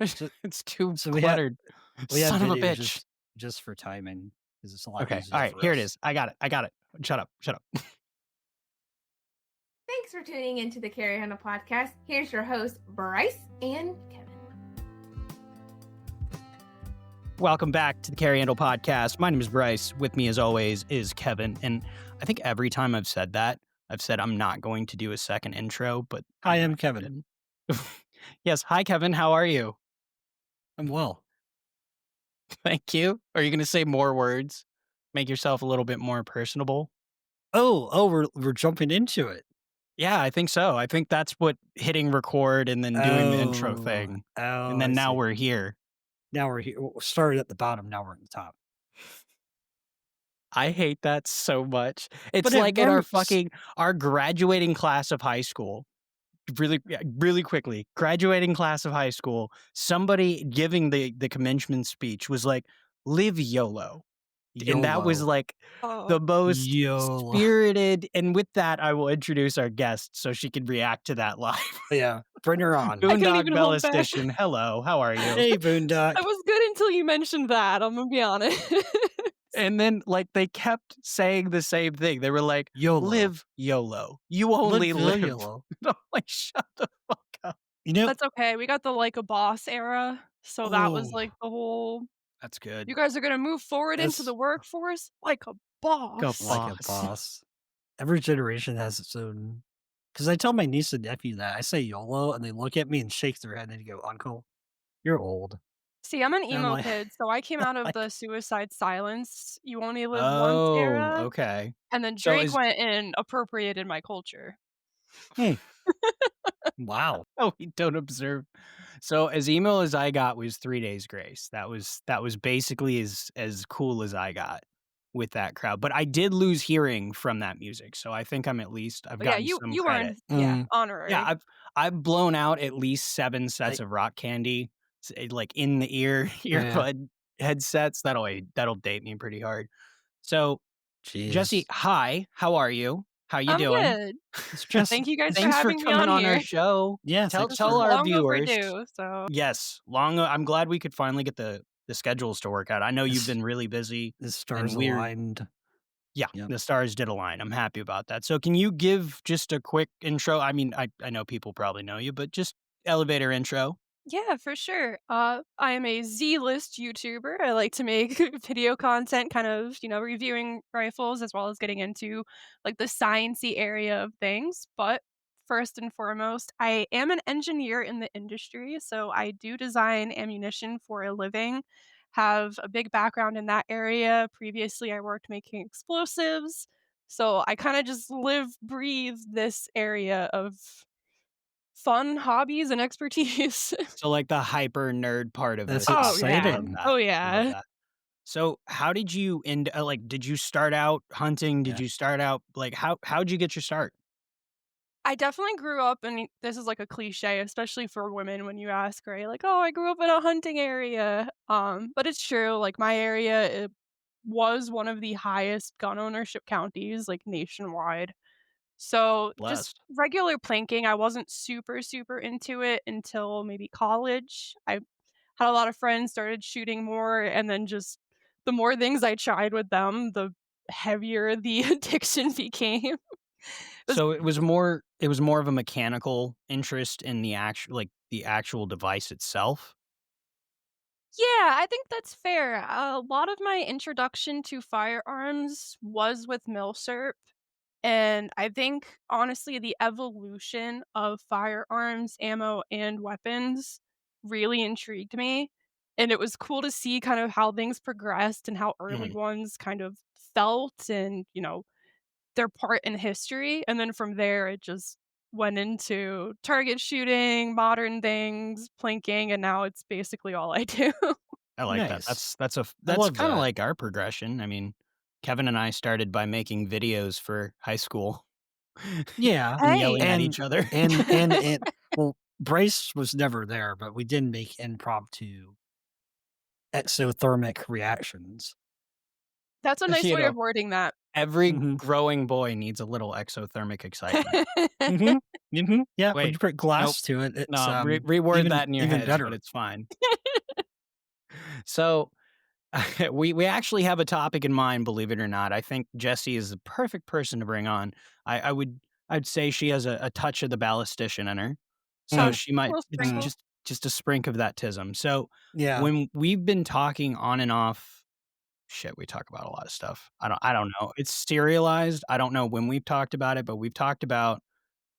So, It's too so cluttered. we have Son of a videos bitch. just for timing because it's a lot Okay. All easier right. for Here it us. is. I got it. I got it. Shut up. Shut up. Thanks for tuning into the Carrie Hannah podcast. Here's your host, Bryce and Kevin. Welcome back to the Carrie Handle podcast. My name is Bryce. With me, as always, is Kevin. And I think every time I've said that, I've said I'm not going to do a second intro, but Hi, I'm Kevin. Yes. Hi, Kevin. How are you? I'm well. Thank you. Are you going to say more words? Make yourself a little bit more personable? We're jumping into it. Yeah, I think so. I think that's what hitting record and then doing the intro thing. And then I now see. we're here. Now we're here. We started at the bottom. Now we're at the top. I hate that so much. It's But it like in works. our graduating class of high school. Really quickly, graduating class of high school, somebody giving the commencement speech was like, "Live YOLO." And that was YOLO. like Oh, the most YOLO. spirited. And with that, I will introduce our guest so she can react to that live. Yeah, bring her on. I couldn't Boondock even hold back. Ballistician. Hello, how are you? Hey, Boondock. I was good until you mentioned that. I'm gonna be honest. And then, like, they kept saying the same thing. They were like, YOLO. "Live YOLO. You only live." YOLO. I'm like, shut the fuck up. You know, That's okay. We got the like a boss era, so that was like the whole. That's good. You guys are gonna move forward into That's the workforce like a boss. like a boss. Every generation has its own. Because I tell my niece and nephew that I say YOLO, and they look at me and shake their head and they go, "Uncle, you're old." See, I'm an And I'm emo like, kid, so I came out of like, the suicide silence, you only live once Oh, era, okay. and then So Drake is went and appropriated my culture. hmm, wow. oh, we don't observe. So as emo as I got was 3 Days Grace. That was basically as cool as I got with that crowd. But I did lose hearing from that music, so I think I've But yeah, gotten you some you credit. earned Mm, honorary. Yeah, I've blown out at least 7 I, sets of rock candy, like in the ear yeah. earbud headsets. That'll date me pretty hard. So Jesse, Jesus. hi, how are you? How you I'm doing? good. It's just, Thank you guys for Thanks for having me coming on on our here. show. yeah, Tell thanks This was tell for, our long viewers. overdue, so Yes, I'm glad we could finally get the schedules to work out. I know you've this, been really busy, the and stars aligned. yeah, Yep. the stars did align. I'm happy about that. So can you give just a quick intro? I mean, I know people probably know you, but just elevator intro. yeah, for sure. I am a Z-list YouTuber. I like to make video content, kind of, reviewing rifles as well as getting into like the sciencey area of things. But first and foremost, I am an engineer in the industry, so I do design ammunition for a living. Have a big background in that area. Previously, I worked making explosives. So I kind of just live, breathe this area of fun hobbies and expertise. So like the hyper nerd part of That's us. Oh, Awesome. I yeah. love exciting. that. Oh, I love yeah. that. So how did you end like did you start out hunting? Did Yeah. you start out like how'd you get your start? I definitely grew up and this is like a cliche, especially for women when you ask, right? Like, "Oh, I grew up in a hunting area." But it's true, like, my area, it was one of the highest gun ownership counties, like, nationwide. So, just Blessed. regular planking, I wasn't super, super into it until maybe college. I had a lot of friends, started shooting more, and then just the more things I tried with them, the heavier the addiction became. Was So it was more of a mechanical interest in the actual device itself. Yeah, I think that's fair. A lot of my introduction to firearms was with milsurp, and I think, honestly, the evolution of firearms, ammo, and weapons really intrigued me, and it was cool to see kind of how things progressed and how early Mhm. ones kind of felt and, their part in history, and then from there, it just went into target shooting, modern things, plinking, and now it's basically all I do. I like that. Nice. I That's love kind of that. like our progression. I mean, Kevin and I started by making videos for high school Yeah. and yelling Hey! at And, each other. well, Bryce was never there, but we did make impromptu exothermic reactions. That's a nice You way know, of wording that. every Mhm. growing boy needs a little exothermic excitement. Mhm. Mhm. Yeah, when Wait, you put nope. glass to it, it's, No, reword even that in your even heads, but better. it's fine. So, we actually have a topic in mind, believe it or not. I think Jessie is the perfect person to bring on. I'd say she has a touch of the Ballistician in her, so Mm, she might Little it's mm, sprinkle. just a sprink of that tism. So, yeah. when we've been talking on and off, shit, we talk about a lot of stuff. I don't know. It's serialized. I don't know when we've talked about it, but we've talked about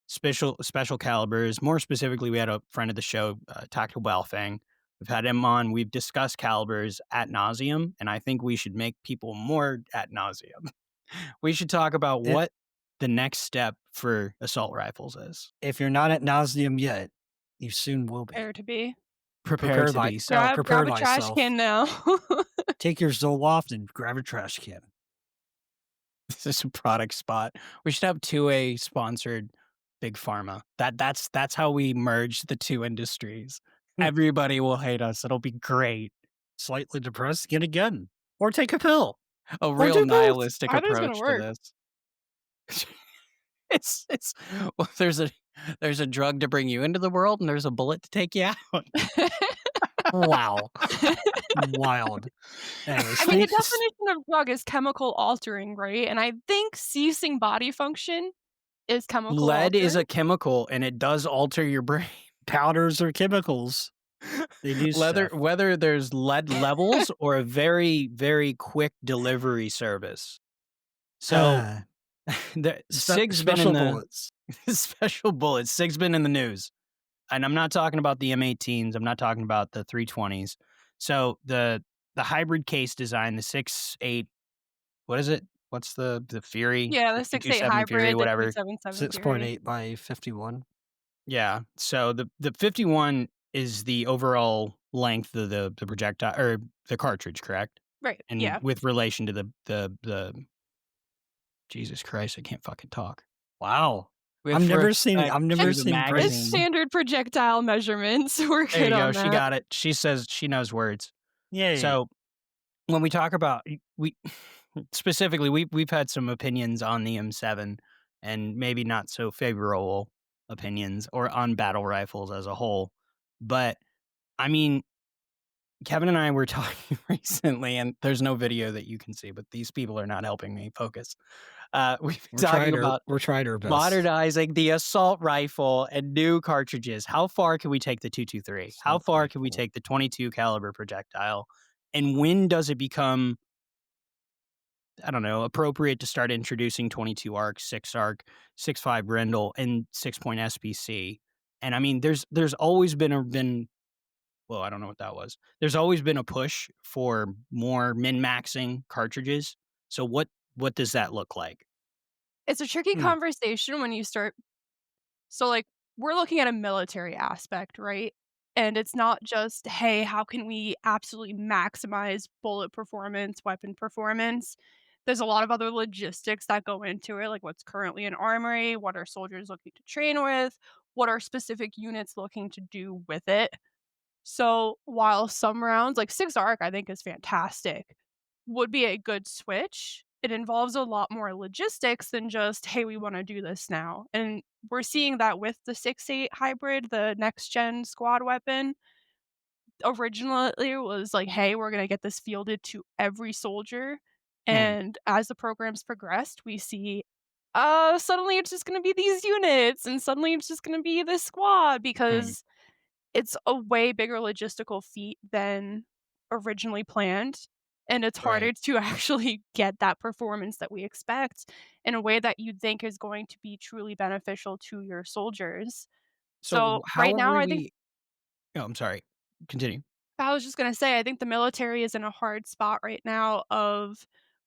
special calibers. More specifically, we had a friend of the show, Tactical Balfang. We've had him on. We've discussed calibers at nauseum, and I think we should make people more at nauseum. We should talk about It what the next step for assault rifles is. if you're not at nauseam yet, you soon will be. Prepare to be. Prepare Prepare to thy be. So Grab prepare a trash thyself. can now. Take your Zoloft and grab a trash can. this is a product spot. We should have 2A sponsored Big Pharma. That's how we merge the two industries. Hmm. Everybody will hate us. It'll be great. Slightly depressed, get a gun. Or take a pill. A Or real do both. nihilistic Either's gonna approach to work. this. It's well, there's a drug to bring you into the world, and there's a bullet to take you out. Wow. Wild. Anyway, I mean, the speaks definition of drug is chemical altering, right? And I think ceasing body function is chemical Lead is altering. a chemical, and it does alter your brain. powders or chemicals. They do Leather stuff. whether there's lead levels or a very, very quick delivery service. So, Ah, the SIG's been in special the bullets. special bullets, SIG's been in the news. And I'm not talking about the M18s, I'm not talking about the 320s. So, the hybrid case design, the 6.8 what is it? What's the Fury? Yeah, The the 6.8 227 Fury, hybrid, the whatever. 277 Fury. 6.8 by 51. Yeah. So the 51 is the overall length of the projectile or the cartridge, correct? Right, And yeah. with relation to the Jesus Christ, I can't fucking talk. Wow. With respect I've never to the seen It's magazine. standard projectile measurements. We're There good you go. on She that. got it. She says she knows words. Yay. So when we talk about we specifically we've had some opinions on the M7 and maybe not so favorable opinions or on battle rifles as a whole. But I mean, Kevin and I were talking recently, and there's no video that you can see, but these people are not helping me focus. We've been talking about We're trying our best. modernizing the assault rifle and new cartridges. How far can we take the 223? How Assault far can we rifle. take the 22 caliber projectile? And when does it become, I don't know, appropriate to start introducing 22 arc, 6 arc, 6.5 Grendel, and 6 point SBC? And I mean, there's always been well, I don't know what that was. There's always been a push for more min-maxing cartridges. So what does that look like? It's a tricky Hmm. conversation when you start. So, like, we're looking at a military aspect, right? And it's not just, "Hey, how can we absolutely maximize bullet performance, weapon performance?" There's a lot of other logistics that go into it, like what's currently in armory, what are soldiers looking to train with, what are specific units looking to do with it. So, while some rounds like 6 arc I think is fantastic, would be a good switch, it involves a lot more logistics than just, "Hey, we wanna do this now," and we're seeing that with the 6.8 hybrid, the next gen squad weapon. Originally, it was like, "Hey, we're gonna get this fielded to every soldier," Hmm. and as the program's progressed, we see, suddenly it's just gonna be these units, and suddenly it's just gonna be this squad Hmm, because it's a way bigger logistical feat than originally planned, and it's right. harder to actually get that performance that we expect in a way that you'd think is going to be truly beneficial to your soldiers. So So, how right are now, I think we Oh, I'm sorry. Continue. I was just gonna say, I think the military is in a hard spot right now of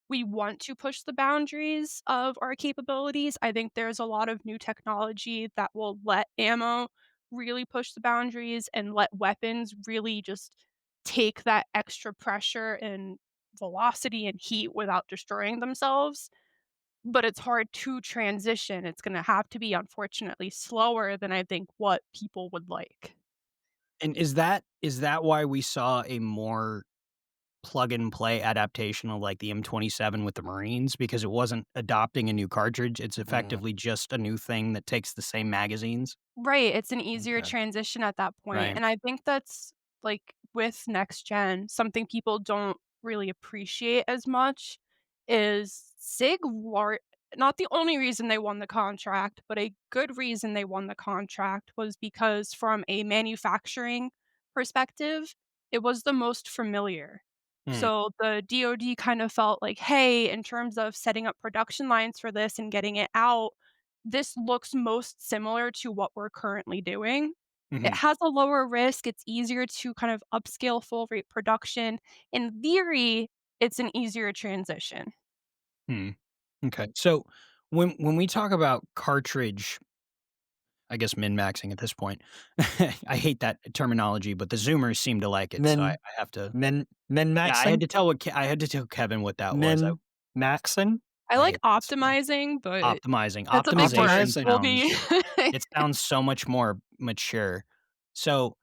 we want to push the boundaries of our capabilities. I think there's a lot of new technology that will let ammo really push the boundaries and let weapons really just take that extra pressure and velocity and heat without destroying themselves. But it's hard to transition. It's gonna have to be, unfortunately, slower than I think what people would like. And is that why we saw a more plug and play adaptation of like the M27 with the Marines because it wasn't adopting a new cartridge. It's Mm, effectively just a new thing that takes the same magazines. Right, it's an easier okay. transition at that point, Right. and I think that's, like, with next gen, something people don't really appreciate as much is SIG war not the only reason they won the contract, but a good reason they won the contract was because from a manufacturing perspective, it was the most familiar. Mm, So, the DoD kind of felt like, "Hey, in terms of setting up production lines for this and getting it out, this looks most similar to what we're currently doing. It mhm, has a lower risk, it's easier to kind of upscale full rate production. In theory, it's an easier transition." hmm. Okay. So when we talk about cartridge, I guess min-maxing at this point, I hate that terminology, but the Zoomers seem to like it, so I Men I have to Men yeah, I had Maxon? to tell I had to tell Kevin what that was. Men Maxon? I I like hate that so much. optimizing, but Optimizing. that's a big word. Optimization We'll be sounds so much more mature. So,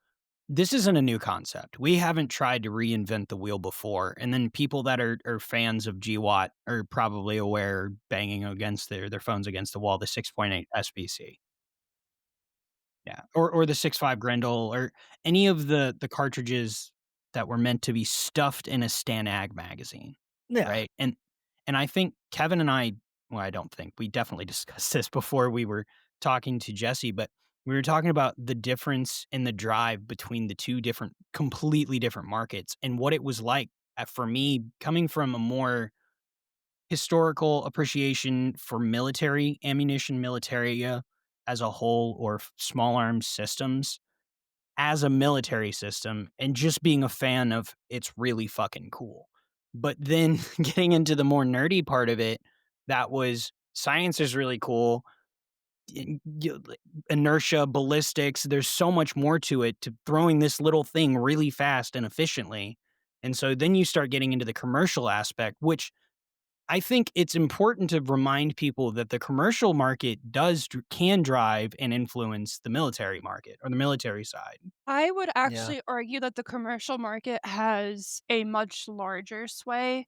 this isn't a new concept. We haven't tried to reinvent the wheel before, and then people that are fans of GWatt are probably aware banging against their phones against the wall, the 6.8 SBC. Yeah, or the 6.5 Grendel or any of the cartridges that were meant to be stuffed in a Stanag magazine, Yeah. right? And I think Kevin and I well, I don't think, we definitely discussed this before we were talking to Jesse, but we were talking about the difference in the drive between the 2 different completely different markets and what it was like, for me coming from a more historical appreciation for military ammunition, militaria as a whole, or small arms systems as a military system, and just being a fan of it's really fucking cool. But then getting into the more nerdy part of it, that was science is really cool. Inertia, ballistics, there's so much more to it to throwing this little thing really fast and efficiently. And so then you start getting into the commercial aspect, which I think it's important to remind people that the commercial market can drive and influence the military market or the military side. I would Yeah. actually argue that the commercial market has a much larger sway.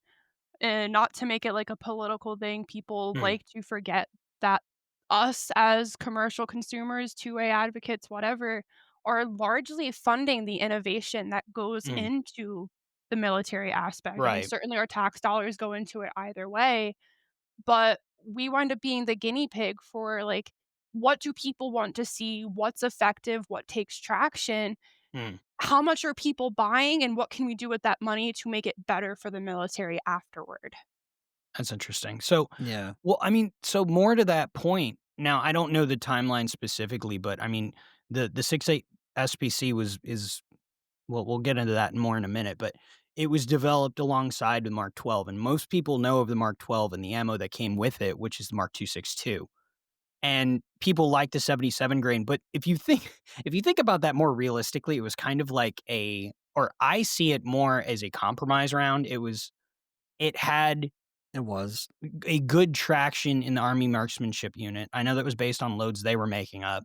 And not to make it like a political thing, people Mm, like to forget that us as commercial consumers, 2A advocates, whatever, are largely funding the innovation that goes mm, into the military aspect. I mean, right. certainly our tax dollars go into it either way, but we wind up being the guinea pig for like, what do people want to see? What's effective? What takes traction? Mm, How much are people buying? And what can we do with that money to make it better for the military afterward? that's interesting. So, Yeah. well, I mean, so more to that point. Now, I don't know the timeline specifically, but I mean, the 6.8 SPC is well, we'll get into that more in a minute, but it was developed alongside the Mark 12, and most people know of the Mark 12 and the ammo that came with it, which is the Mark 262. And people like the 77 grain, but if you think if you think about that more realistically, it was kind of like or I see it more as a compromise round. It had It was. a good traction in the Army marksmanship unit. I know that was based on loads they were making up,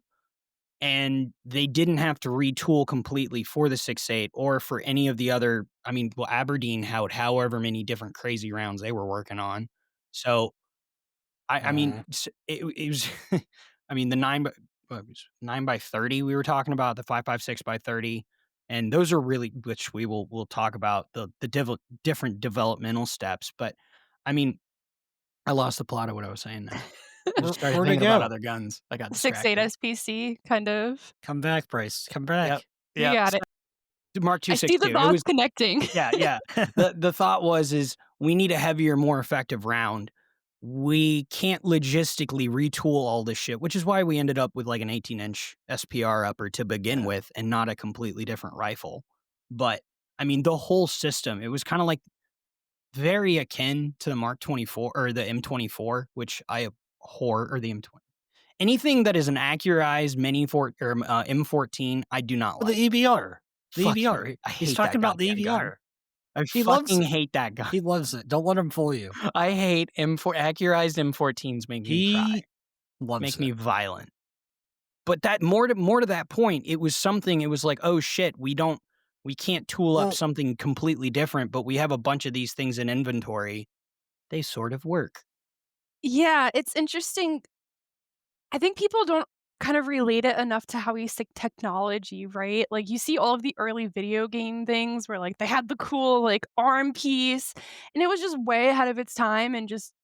and they didn't have to retool completely for the 6.8 or for any of the other I mean, well, Aberdeen had however many different crazy rounds they were working on. So I mean, Mm. it was I mean, the 9 by what was 9 by 30 we were talking about, the 5.56 by 30, and those are really which we'll talk about the different developmental steps, but, I mean, I lost the plot of what I was saying now. I just started Where'd it thinking about go? other guns. I got 6.8 distracted. SPC, kind of. Come back, Bryce. Come Yep. back. You Yep. got So, it. Mark I see the 262. It dots was connecting. yeah, yeah. The thought is we need a heavier, more effective round. We can't logistically retool all this shit, which is why we ended up with like an 18-inch SPR upper to begin Yeah. with and not a completely different rifle. But I mean, the whole system, it was kind of like very akin to the Mark 24 or the M24, which I abhor, or the M20. Anything that is an accurized M14, I do not Oh, the like. EBR. The Fuck you. EBR. I He's hate that talking about the goddamn gun. EBR. I He loves fucking it. hate that gun. He loves it. Don't let him fool you. I hate accurized M14s make me cry, He loves make me it. violent. But that more to that point, it was something it was like, "Oh shit, we don't We can't tool up Well, something completely different, but we have a bunch of these things in inventory. They sort of work. Yeah, it's interesting. I think people don't kind of relate it enough to how we see technology, right? Like, you see all of the early video game things where, like, they had the cool, like, arm piece, and it was just way ahead of its time and just,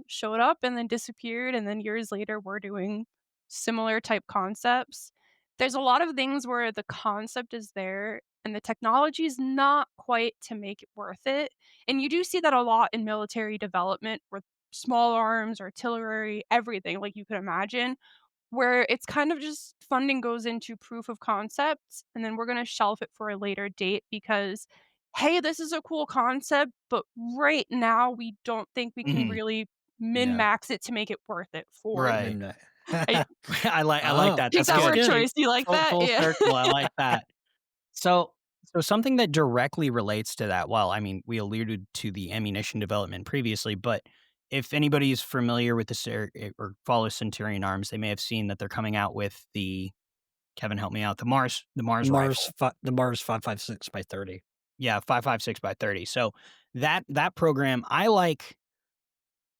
showed up and then disappeared, and then years later, we're doing similar type concepts. There's a lot of things where the concept is there and the technology is not quite to make it worth it, and you do see that a lot in military development with small arms, artillery, everything, like you could imagine, where it's kind of just funding goes into proof of concept, and then we're gonna shelf it for a later date because, "Hey, this is a cool concept, but right now we don't think we can Mhm. really yeah, min-max it to make it worth it for." Right. midnight. I I like Oh, that. take That's that that's good. word good. choice, do you like Full that? full Yeah. circle, I like that. So so something that directly relates to that, well, I mean, we alluded to the ammunition development previously, but if anybody is familiar with the or follows Centurion Arms, they may have seen that they're coming out with Kevin, help me out, the Mars rifle. The Mars 5.56 by 30. Yeah, 5.56 by 30. So that program, I like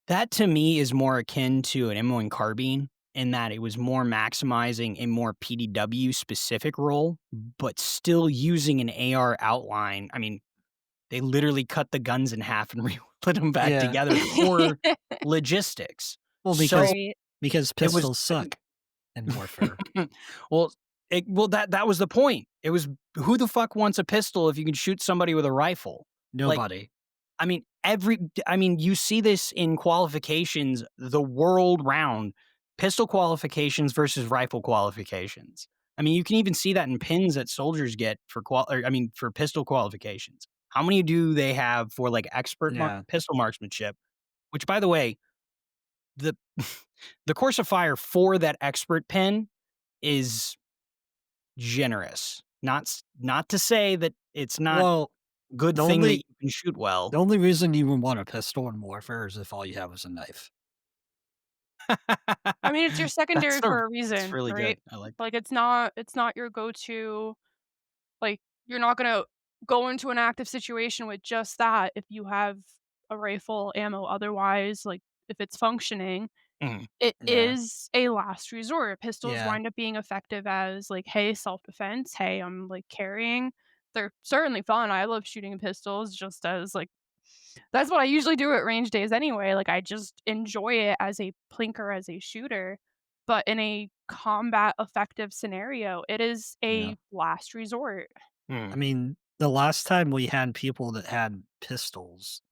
that. To me is more akin to an M1 carbine in that it was more maximizing a more PDW specific role, but still using an AR outline. I mean, they literally cut the guns in half and put them back Yeah. together for logistics. Well, So Right. because it was pistols suck in warfare. well, that was the point. It was, who the fuck wants a pistol if you can shoot somebody with a rifle? Like, Nobody. I mean, you see this in qualifications the world round, pistol qualifications versus rifle qualifications. I mean, you can even see that in pins that soldiers get for for pistol qualifications. How many do they have for like Yeah. pistol marksmanship? Which, by the way, the the course of fire for that expert pin is generous. Not to say that it's not Well, good the thing that only you can shoot well. the only reason you would want a pistol in warfare is if all you have is a knife. I mean, it's your secondary for a That's reason, really good. right? I like Like, it's not your go-to. Like, you're not gonna go into an active situation with just that if you have a rifle, ammo otherwise, like, if it's functioning. mhm, It Yeah. is a last resort. Pistols Yeah. wind up being effective as, like, "Hey, self-defense. Hey, I'm, like, carrying." They're certainly fun. I love shooting pistols just as, like, that's what I usually do at range days anyway. Like, I just enjoy it as a plinker, as a shooter. But in a combat effective scenario, it is Yeah. a last resort. mm, I mean, the last time we had people that had pistols,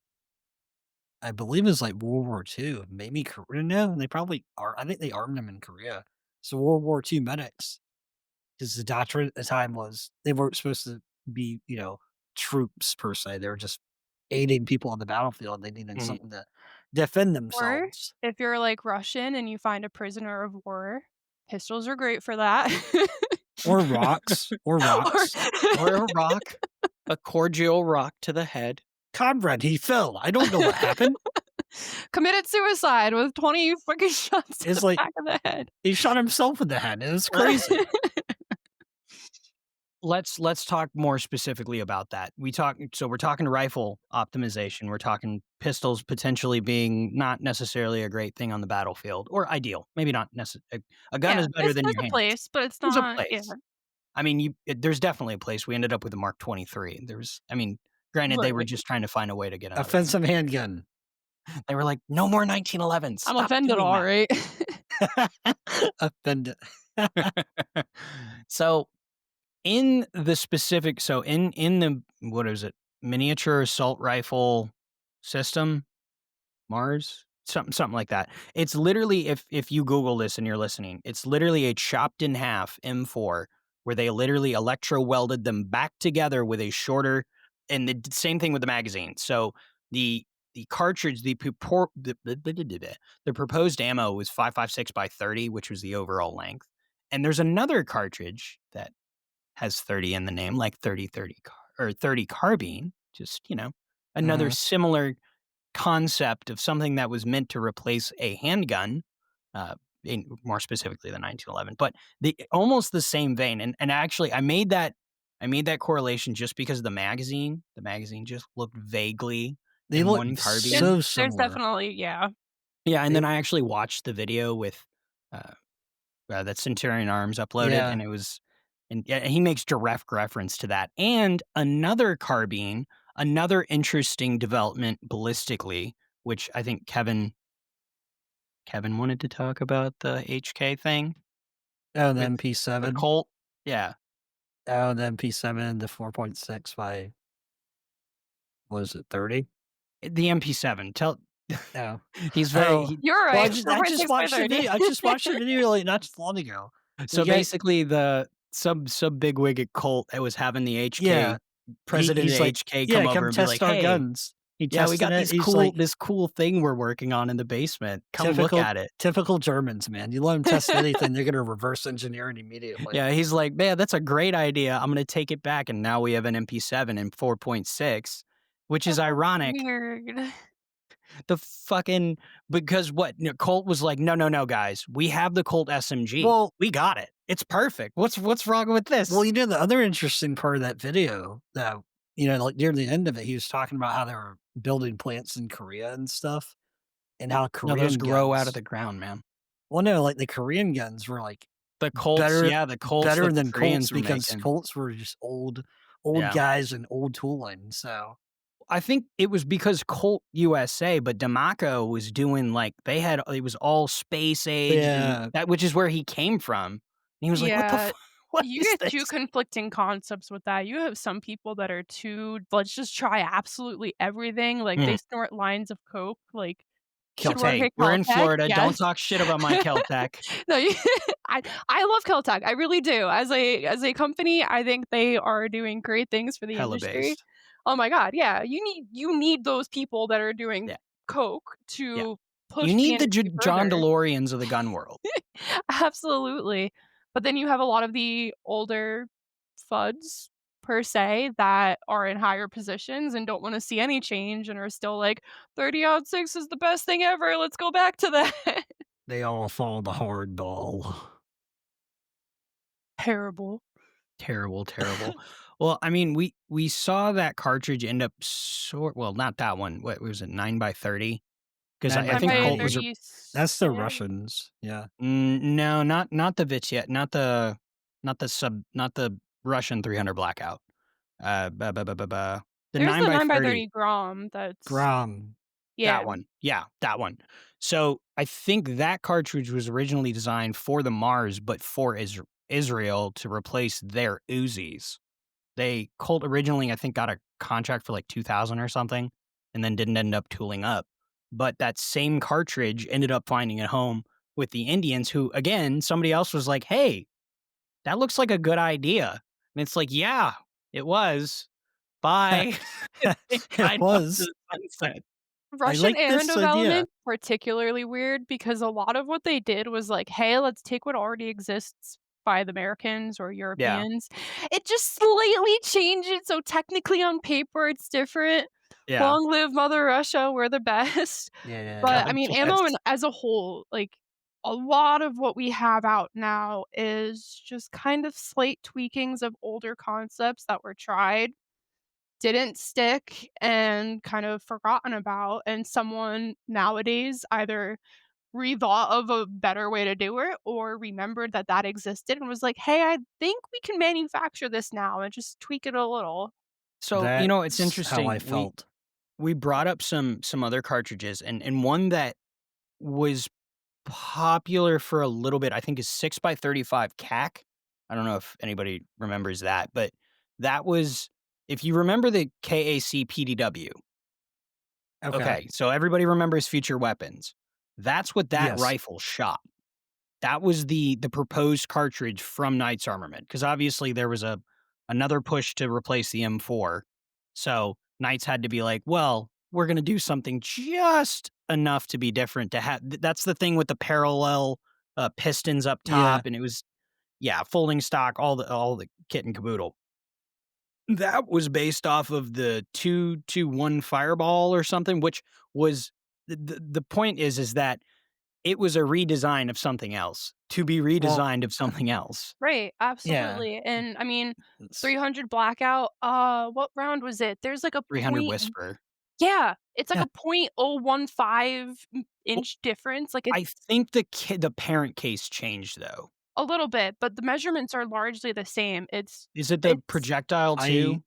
I believe it was like World War II, maybe Korea. No, they probably are. I think they armed them in Korea. So World War II medics, because the doctrine at the time was they weren't supposed to be, troops per se. They were just aiding people on the battlefield. They needed mhm. something to defend Or themselves. if you're, like, Russian and you find a prisoner of war, pistols are great for that. Or rocks. Or Or rocks. Or a rock, a cordial rock to the head. Conrad, he fell. I don't know what happened. committed suicide with 20 fucking shots to It's the like back of the head. he shot himself in the head. It was crazy. Let's talk more specifically about that. We're talking rifle optimization. We're talking pistols potentially being not necessarily a great thing on the battlefield or ideal. Maybe not necessarily. A gun Yeah, is better than there's your a hands. place, but it's There's a not, yeah, place. I mean, there's definitely a place. We ended up with a Mark 23. Granted, they were literally. just trying to find a way to get another one. Offensive handgun. They were like, "No more 1911s. I'm Stop offended, doing alright. Offended. that." So, in the specific, in the, what is it? Miniature assault rifle system, Mars, something like that. It's literally, if you Google this and you're listening, it's literally a chopped in half M4 where they literally electro welded them back together with a shorter, and the same thing with the magazine. So the the cartridge, the proposed ammo was 5.56 by 30, which was the overall length. And there's another cartridge that has 30 in the name, like 30 or 30 carbine, just, another Mhm. similar concept of something that was meant to replace a handgun, uh, more specifically the 1911, but almost the same vein. And actually, I made that. I made that correlation just because of the magazine. The magazine just looked vaguely They in look one carbine. so There's similar. definitely yeah. Yeah, and They then I actually watched the video with, uh, that Centurion Arms uploaded, yeah. and it was and yeah, he makes direct reference to that. And another carbine, another interesting development ballistically, which I think Kevin wanted to talk about the HK thing Oh, the with the MP7. Colt. Yeah, Oh, the MP7, the 4.6 by what is it, 30? the MP7. Tell Oh. he's very Oh. he You're Well, right, I just 4.6 by watched the 30. video. I just watched the video like not too long ago. The so guy basically the some bigwig at Colt that was having the HK yeah. president of He's like, HK come "Yeah, over come and be test like, our "Hey, guns." He yeah, we tested got it. He's like, this cool thing we're working on in the basement. Come look typical at it." typical Germans, man. You let them test anything, they're gonna reverse engineer it immediately. Yeah, he's like, "Man, that's a great idea. I'm gonna take it back." And now we have an MP7 in 4.6, which is That's ironic. weird. The fucking because what? Colt was like, "No, no, no, guys. We have the Colt SMG. Well We got it. It's perfect. What's wrong with well, this?" the other interesting part of that video that, like near the end of it, he was talking about how they were building plants in Korea and stuff, and how No, those Korean grow out of guns the ground, man. well, no, like the Korean guns were like The Colts, better yeah, the Colts better that the than Colts Koreans were because making. Colts were just old Yeah. guys and old tooling, so I think it was because Colt USA, but Demaco was doing like they had it was all space aged and yeah, that which is where he came from. And he was like, "What the Yeah, what you is get 2 this?" conflicting concepts with that. You have some people that are too, "Let's just try absolutely everything," like, they Mm. snort lines of coke, like, should work Caltech. Hey, at we're in Caltech, Florida. Don't yes. talk shit about my Kel-Tec. No, you I love Caltech, I really do. As a company, I think they are doing great things for the Hella industry. based. Oh my god, yeah, you need those people that are doing Yeah, coke yeah. to You push the need the industry John further. DeLoreans of the gun world. Absolutely. But then you have a lot of the older FUDs per se that are in higher positions and don't wanna see any change and are still like, "30-06 is the best thing ever, let's go back to that." They all fall the hard ball. Terrible. Terrible, terrible. Well, I mean, we saw that cartridge end up well, not that one. What was it, 9 by 30? Because 9 I by think MIA Colt 30. was That's the 36. Russians, yeah. No, not the Vits not the Russian 300 blackout. Ba ba ba ba ba. The There's 9 the by 9 by 30, 30 Grom that's Grom. yeah. that one. Yeah, that one. So, I think that cartridge was originally designed for the Mars, but for Israel to replace their Uzis. Colt originally, I think, got a contract for like 2,000 or something, and then didn't end up tooling up. But that same cartridge ended up finding a home with the Indians, who, again, somebody else was like, "Hey, that looks like a good idea." And it's like, "Yeah, it was. Bye." It Ride off to was. the sunset. I Russian like air this idea. development, particularly weird because a lot of what they did was like, "Hey, let's take what already exists by the Americans or Yeah, Europeans." It just slightly change it so technically on paper it's different. yeah. Long live Mother Russia, we're the best. But, I God mean, ammo bless. and as a whole, like, a lot of what we have out now is just kind of slight tweakings of older concepts that were tried, didn't stick, and kind of forgotten about, and someone nowadays either rethought of a better way to do it or remembered that that existed and was like, "Hey, I think we can manufacture this now and just tweak it a little." So, it's That's how I interesting. felt. We brought up some other cartridges, and one that was popular for a little bit, I think is 6 by 35 CAC. I don't know if anybody remembers that, but that was if you remember the KAC PDW. Okay. Okay, so everybody remembers Future Weapons. That's what that Yes. rifle shot. That was the proposed cartridge from Knight's Armament, because obviously there was another push to replace the M4. So Knights had to be like, well, we're gonna do something just enough to be different to have that's the thing with the parallel pistons up Yeah. top, and it was yeah, folding stock, all the kit and caboodle. That was based off of the 221 Fireball or something, which was the point is that it was a redesign of something else, to be Well, redesigned of something else. Right, yeah, absolutely, and, I mean, it's 300 blackout, what round was it? There's, like, a 300 point Whisper. yeah, it's like yeah. a .015 Well, inch difference, like, I it's think the parent case changed, though. a little bit, but the measurements are largely the same. Is it the It's projectile I too?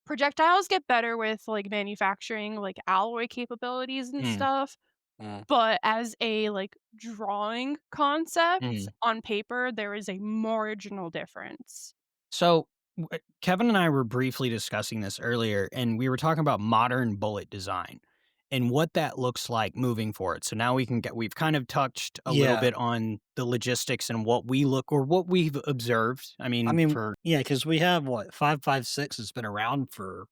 projectiles get better with, like, manufacturing, like, alloy capabilities and Mm, stuff, mm, but as a, like, drawing concept mm. on paper, there is a marginal difference. So, Kevin and I were briefly discussing this earlier, and we were talking about modern bullet design and what that looks like moving forward. So now we've kind of touched a little yeah. bit on the logistics and what we look or what we've observed. I I mean, mean, for yeah, because we have what 5.56 has been around for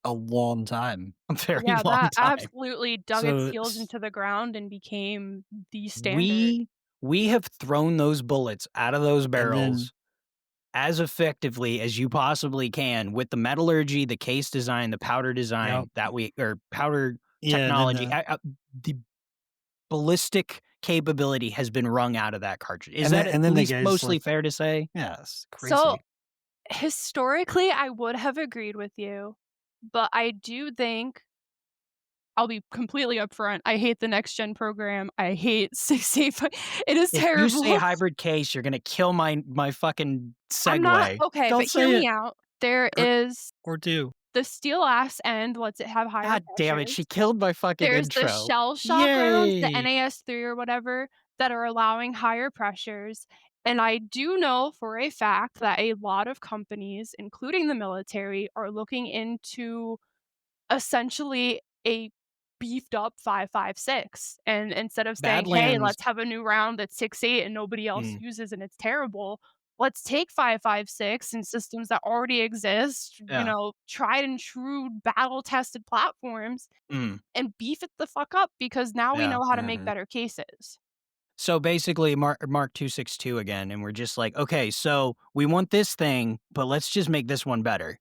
a long time. a very Yeah, long that time. absolutely dug its So heels it's into the ground and became the standard. We we have thrown those bullets out of those and then barrels as effectively as you possibly can with the metallurgy, the case design, the powder yep, design that we or powder yeah, and then technology. The ballistic capability has been wrung out of that cartridge. Is that at and then the least guys mostly like, fair to say? yeah, it's So, crazy. historically, I would have agreed with you, but I do think I'll be completely upfront, I hate the next gen program, I hate 685 it is If you say terrible. hybrid case, you're gonna kill my fucking I'm not segue. okay, Don't but hear say me it, out. There or is do. the steel ass end lets it have higher God damn it, pressures. she killed my fucking There's the intro. shell shock rounds, the Yay! NAS3 or whatever, that are allowing higher pressures, and I do know for a fact that a lot of companies, including the military, are looking into essentially a beefed up 5.56, and instead of saying, "Hey, Badlands let's have a new round that's 6.8 and nobody else mm, uses and it's terrible," let's take 5.56 and systems that already exist, yeah, tried and true battle tested platforms, mm, and beef it the fuck up because now we yeah. know how to make Mhm. better cases. So basically Mark 262 again, and we're just like, "Okay, so we want this thing, but let's just make this one better."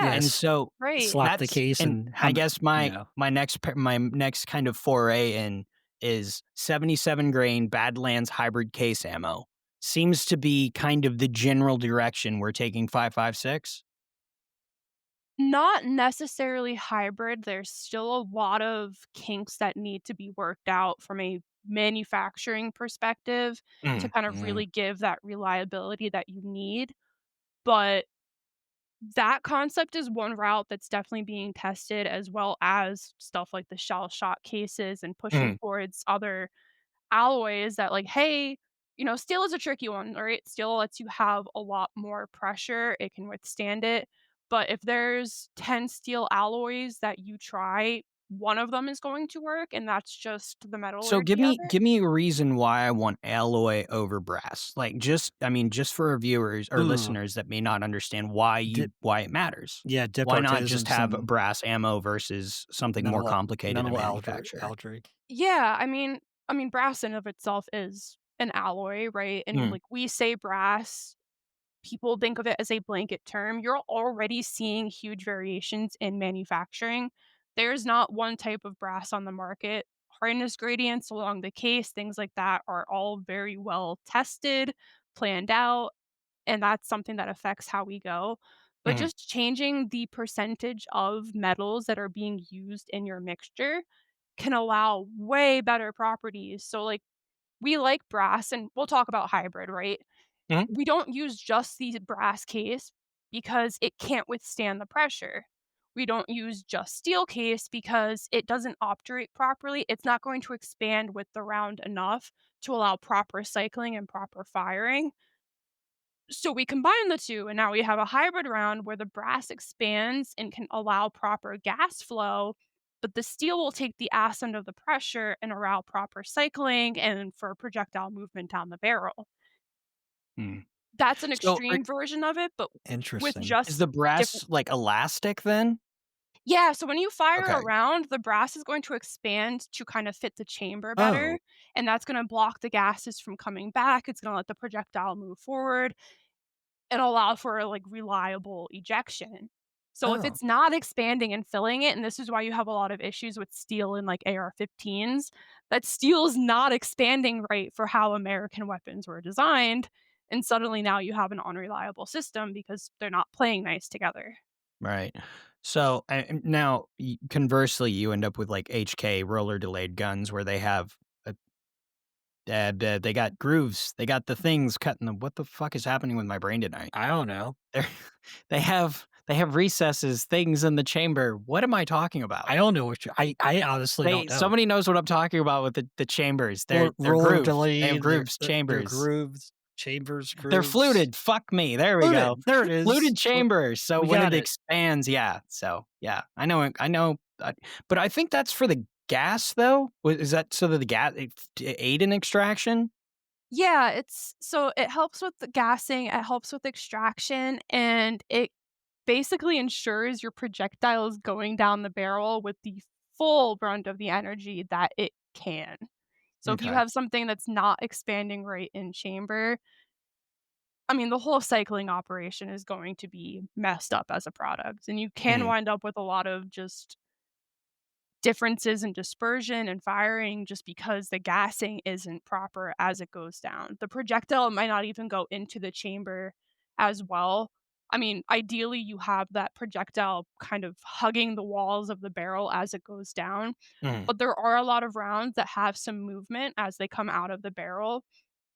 And Yes, Yes, so right. slap the that's case and and how I m guess you my know, my next kind of foray in is 77 grain Badlands hybrid case ammo. Seems to be kind of the general direction we're taking 5.56. Not necessarily hybrid, there's still a lot of kinks that need to be worked out from a manufacturing perspective to Mm, kind of mhm, really give that reliability that you need, but that concept is one route that's definitely being tested as well as stuff like the shell shock cases and pushing mm. towards other alloys that like, hey, steel is a tricky one, right? Steel lets you have a lot more pressure, it can withstand it. But if there's 10 steel alloys that you try, one of them is going to work, and that's just the So metallurgy of it. give me a reason why I want alloy over brass. Like just I mean, just for our viewers or ooh, listeners that may not understand dip why it matters. yeah, dip Why our not toes just in have some brass ammo versus something more complicated to manufacture? algae. Yeah, I mean, brass in of itself is an alloy, right? And Mm, like we say brass, people think of it as a blanket term. You're already seeing huge variations in manufacturing. There's not one type of brass on the market. Hardness gradients along the case, things like that are all very well tested, planned out, and that's something that affects how we go. But mhm. just changing the percentage of metals that are being used in your mixture can allow way better properties. So, like, we like brass, and we'll talk about hybrid, right? Mhm. We don't use just the brass case because it can't withstand the pressure. We don't use just steel case because it doesn't obturate properly. It's not going to expand with the round enough to allow proper cycling and proper firing. So we combine the two, and now we have a hybrid round where the brass expands and can allow proper gas flow, but the steel will take the ass end of the pressure and allow proper cycling and for projectile movement down the barrel. Mm. That's an So, extreme version of it, but with Interesting. is just the different brass like elastic then? Yeah, so when you fire Okay. around, the brass is going to expand to kind of fit the chamber better, Oh, and that's gonna block the gases from coming back, it's gonna let the projectile move forward, and allow for, like, reliable ejection. So if oh, it's not expanding and filling it, and this is why you have a lot of issues with steel in, like, AR-15s, that steel's not expanding right for how American weapons were designed, and suddenly now you have an unreliable system because they're not playing nice together. Right. So now, conversely, you end up with like HK roller delayed guns where they have they got grooves, they got the things cutting the. What the fuck is happening with my brain tonight? I don't know. They're, they have recesses, things in the chamber. What am I talking about? I don't know what you I honestly They don't know. somebody knows what I'm talking about with the chambers. Or They're roller grooved. They have delay, grooves, they're chambers. grooves, chambers, They're grooves. fluted. Fuck me. There we go. Fluted, there it is. Fluted chambers. So We when it got it. expands, yeah. So yeah, I know. I know. But I think that's for the gas, though. Is that so that the gas to aid in extraction? Yeah, it's so it helps with the gassing, it helps with extraction, and it basically ensures your projectile is going down the barrel with the full brunt of the energy that it can. So if you Okay. have something that's not expanding right in chamber, I mean, the whole cycling operation is going to be messed up as a product, and you can Mhm. wind up with a lot of just differences in dispersion and firing just because the gassing isn't proper as it goes down. The projectile might not even go into the chamber as well. I mean, ideally, you have that projectile kind of hugging the walls of the barrel as it goes down, Mhm. but there are a lot of rounds that have some movement as they come out of the barrel.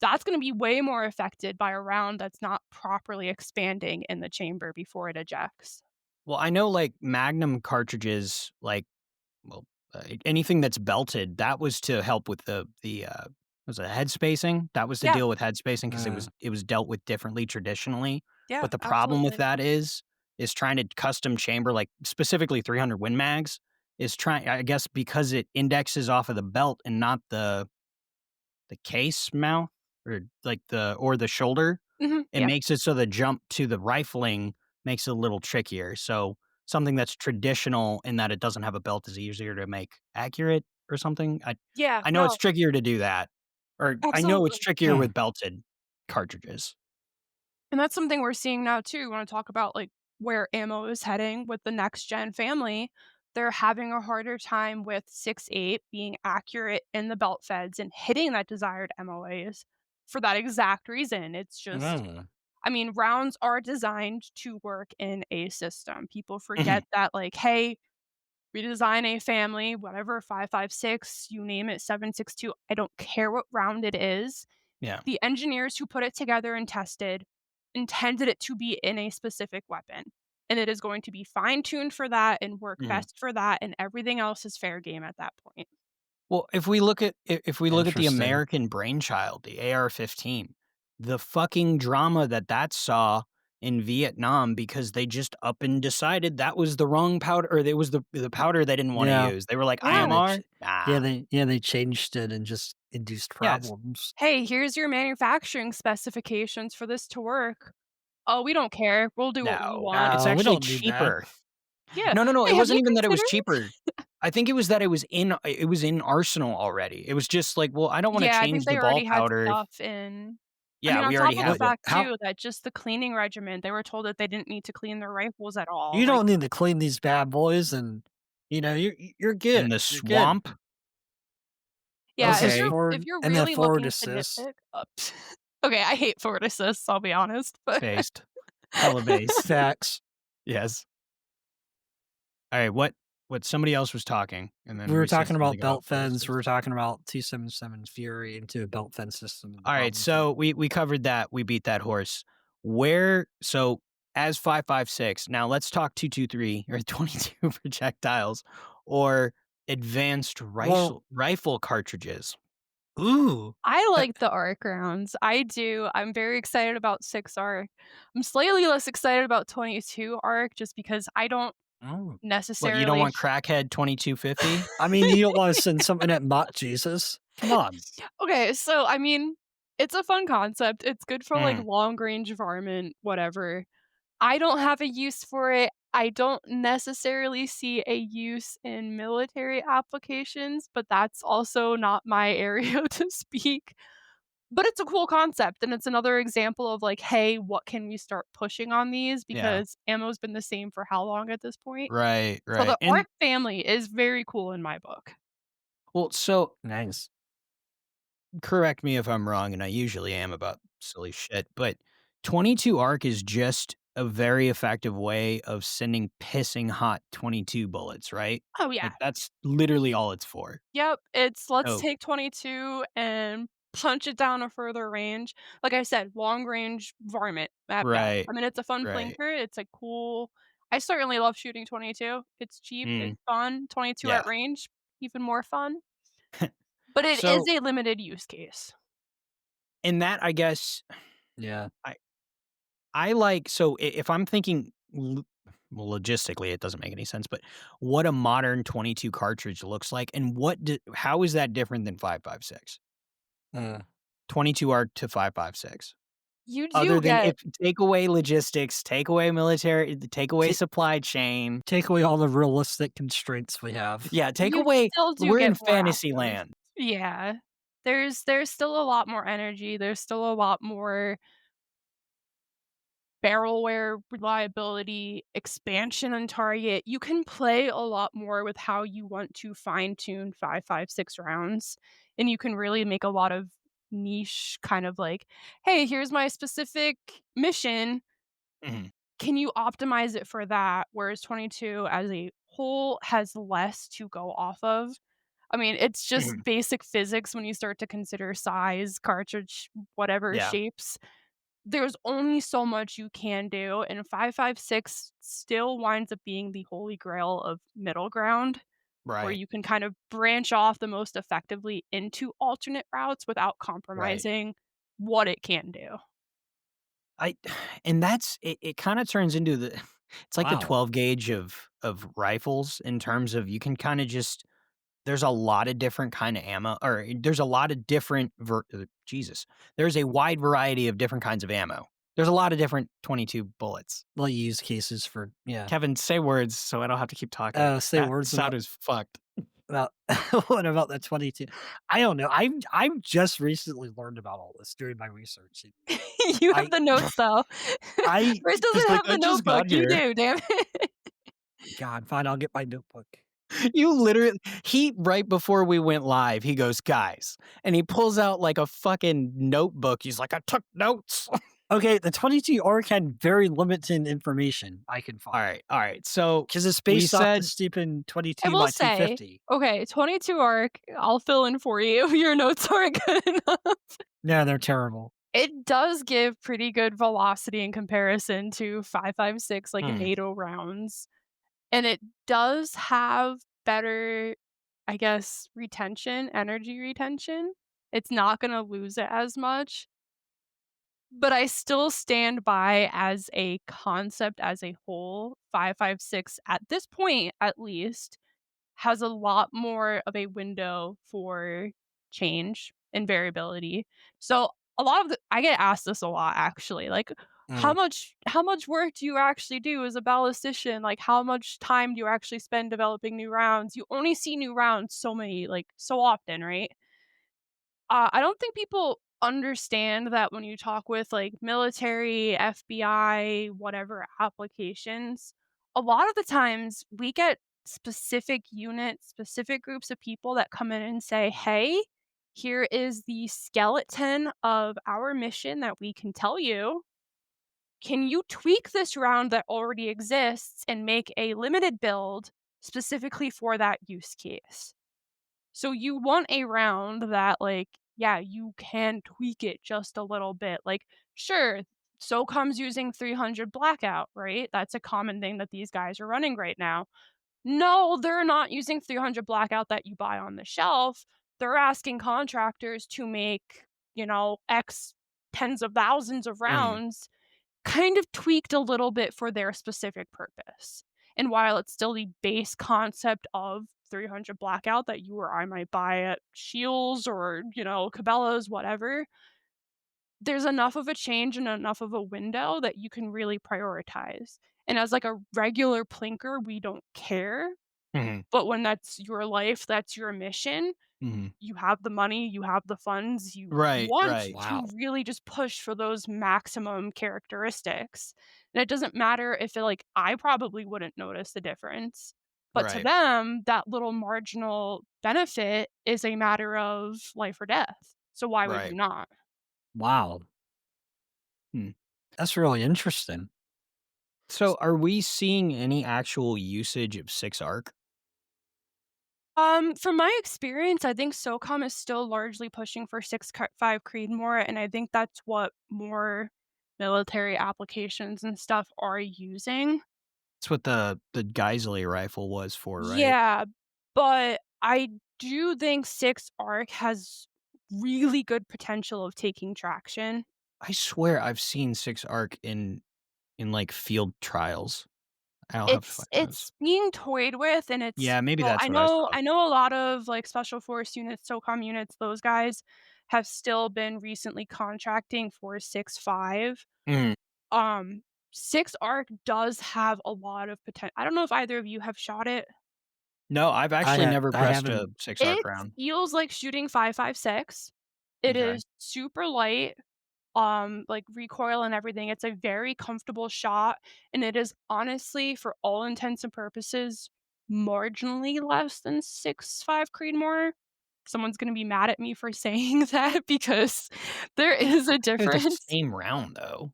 That's gonna be way more affected by a round that's not properly expanding in the chamber before it ejects. Well, I know like Magnum cartridges, well, anything that's belted, that was to help with the was it head spacing? That was to Yeah, deal with head spacing because Uh, it was dealt with differently traditionally. yeah, But the problem with absolutely. that is trying to custom chamber, like specifically 300 Win Mags, is trying. I guess because it indexes off of the belt and not the case mouth or like the shoulder, Mhm, it yeah. makes it so the jump to the rifling makes it a little trickier. So something that's traditional in that it doesn't have a belt is easier to make accurate or something. Yeah, I know it's no, trickier to do that. Or I know it's absolutely. trickier hmm. with belted cartridges. And that's something we're seeing now too. We wanna talk about, like, where ammo is heading with the next gen family. They're having a harder time with 6.8 being accurate in the belt feds and hitting that desired MOAs for that exact reason. It's just Mm. I mean, rounds are designed to work in a system. People Mhm. forget that, like, "Hey, we design a family, whatever, 5.56, you name it, 7.62, I don't care what round it is. Yeah. The engineers who put it together and tested intended it to be in a specific weapon, and it is going to be fine-tuned for that and work Mhm. best for that, and everything else is fair game at that point." Well, if we look at the Interesting. American brainchild, the AR-15, the fucking drama that saw in Vietnam because they just up and decided that was the wrong powder or it was the powder they didn't wanna Yeah. use. They were like, Yeah. "IMR? Nah." They changed it and just induced Yes. problems. "Hey, here's your manufacturing specifications for this to work." "Oh, we don't care. We'll do what we No. want." It's No, we actually don't need that. cheaper. Yeah. No, no, no, it "Hey, have wasn't you even that it was considered?" cheaper. I think it was that it was in Arsenal already. It was just like, "Well, I don't wanna Yeah, I change think the they ball already had powder if." stuff in I Yeah, mean, on we top already of the have What it. fact how too that just the cleaning regimen, they were told that they didn't need to clean their rifles at all, you like don't need to clean these bad boys and, you're In good, the you're good. swamp? yeah, This is Okay. if forward you're and then really forward looking to assist. nitpick okay, I hate forward assists, I'll be honest, but Based. Hella based. Facts. Yes. Alright, what somebody else was talking, and then We were we said talking something about about belt forward fence, we were assist. talking about 277 Fury into a belt fence system and the Alright, problems with so it. we covered that, we beat that horse. Where so as 5.56, now let's talk 223 or 22 projectiles or advanced Well, rifle cartridges. ooh, I uh, like the arc rounds, I do, I'm very excited about 6 arc. I'm slightly less excited about 22 arc just because I don't oh. What, you don't necessarily want crackhead 2250? I mean, you don't wanna send something that mock Jesus. Come on. Okay, so, I mean, it's a fun concept, it's good for, like, Mm, long range varmint, whatever. I don't have a use for it. I don't necessarily see a use in military applications, but that's also not my area to speak. But it's a cool concept, and it's another example of like, "Hey, what can we start pushing on these?" yeah. Because ammo's been the same for how long at this point? Right, So right, the and ARC family is very cool in my book. Well, so Nice. correct me if I'm wrong, and I usually am about silly shit, but 22 arc is just a very effective way of sending pissing hot 22 bullets, right? Oh, yeah. Like, that's literally all it's for. Yep, it's let's Oh, take 22 and punch it down a further range. Like I said, long range varmint at best. right, I mean, it's a fun right. plinker, it's a cool I certainly love shooting 22. It's cheap, Mm, it's fun. 22 yeah. at range, even more fun. But it is So, a limited use case. in that, I guess, Yeah. I I like so if I'm thinking well, logistically, it doesn't make any sense, but what a modern 22 cartridge looks like and how is that different than 5.56? Uh, 22 arc to 5.56. You Other do than get if take away logistics, take away military, take away ta supply chain. take away all the realistic constraints we have. Yeah, take you away still do we're get in more fantasy active. land. Yeah. There's still a lot more energy, there's still a lot more barrel wear, reliability, expansion on target. You can play a lot more with how you want to fine tune 5.56 rounds, and you can really make a lot of niche kind of like, hey, here's my specific mission. Mhm, Can you optimize it for that? Whereas 22 as a whole has less to go off of. I mean, it's just mhm. basic physics when you start to consider size, cartridge, whatever Yeah, shapes. There's only so much you can do, and 5.56 still winds up being the holy grail of middle ground, where right, you can kind of branch off the most effectively into alternate routes without right. compromising what it can do. I and that's it kinda turns into the it's like the Wow. 12 gauge of rifles in terms of you can kinda just there's a lot of different kinda ammo or there's a lot of different Jesus. There's a wide variety of different kinds of ammo. There's a lot of different 22 bullets. Like use cases for yeah. Kevin, say words so I don't have to keep talking. Say That words sound is fucked. about what about the 22? I don't know. I've just recently learned about all this during my research. You have I the notes though. I Bryce He's doesn't like, have "I the just notebook, got you here." do, damn it. God, fine, I'll get my notebook. You literally he right before we went live, he goes, "Guys," and he pulls out like a fucking notebook. He's like, "I took notes." Okay, the 22 arc had very limited information I can find All right. So because it's we based off the said stupid I 22 will by say, 250. okay, 22 arc, I'll fill in for you, your notes aren't good enough. No, they're terrible. It does give pretty good velocity in comparison to 5.56, like, hmm, NATO rounds, and it does have better, I guess, retention, energy retention. It's not gonna lose it as much, but I still stand by as a concept as a whole, 5.56, at this point, at least, has a lot more of a window for change and variability. So a lot of the I get asked this a lot actually, like, Mm, how much work do you actually do as a ballistician? Like, how much time do you actually spend developing new rounds? You only see new rounds so many like, so often, right? I don't think people understand that when you talk with, like, military, FBI, whatever applications, a lot of the times we get specific units, specific groups of people that come in and say, "Hey, here is the skeleton of our mission that we can tell you. Can you tweak this round that already exists and make a limited build specifically for that use case?" So you want a round that, like, yeah, you can tweak it just a little bit. Like, sure, SOCOM's using 300 blackout, right? That's a common thing that these guys are running right now. No, they're not using 300 blackout that you buy on the shelf. They're asking contractors to make, X tens of thousands of mhm, rounds kind of tweaked a little bit for their specific purpose. And while it's still the base concept of 300 blackout that you or I might buy at Shields or, Cabela's, whatever, there's enough of a change and enough of a window that you can really prioritize. And as like a regular plinker, we don't care. mhm, But when that's your life, that's your mission, mhm. you have the money, you have the funds, you Right, want right. to wow. really just push for those maximum characteristics. And it doesn't matter if it like I probably wouldn't notice the difference. But to Right. them, that little marginal benefit is a matter of life or death. So why would Right. you not? Wow. Hmm. That's really interesting. So, are we seeing any actual usage of 6 arc? From my experience, I think SOCOM is still largely pushing for 5 Creedmoor, and I think that's what more military applications and stuff are using. That's what the Geisley rifle was for, right? Yeah, but I do think 6 Arc has really good potential of taking traction. I swear I've seen 6 arc in like field trials. I'll have to It's find those. it's being toyed with, and it's Yeah, maybe so that's I what I know saw. I know a lot of, like, special force units, SOCOM units, those guys have still been recently contracting for 6.5. Mm. Um, 6 Arc does have a lot of potential. I don't know if either of you have shot it. No, I've actually never I pressed a haven't. 6 arc It round. feels like shooting 5.56. It Okay. is super light, like, recoil and everything. It's a very comfortable shot, and it is honestly, for all intents and purposes, marginally less than 6.5 Creedmoor. Someone's gonna be mad at me for saying that because there is a They're the difference. same round though.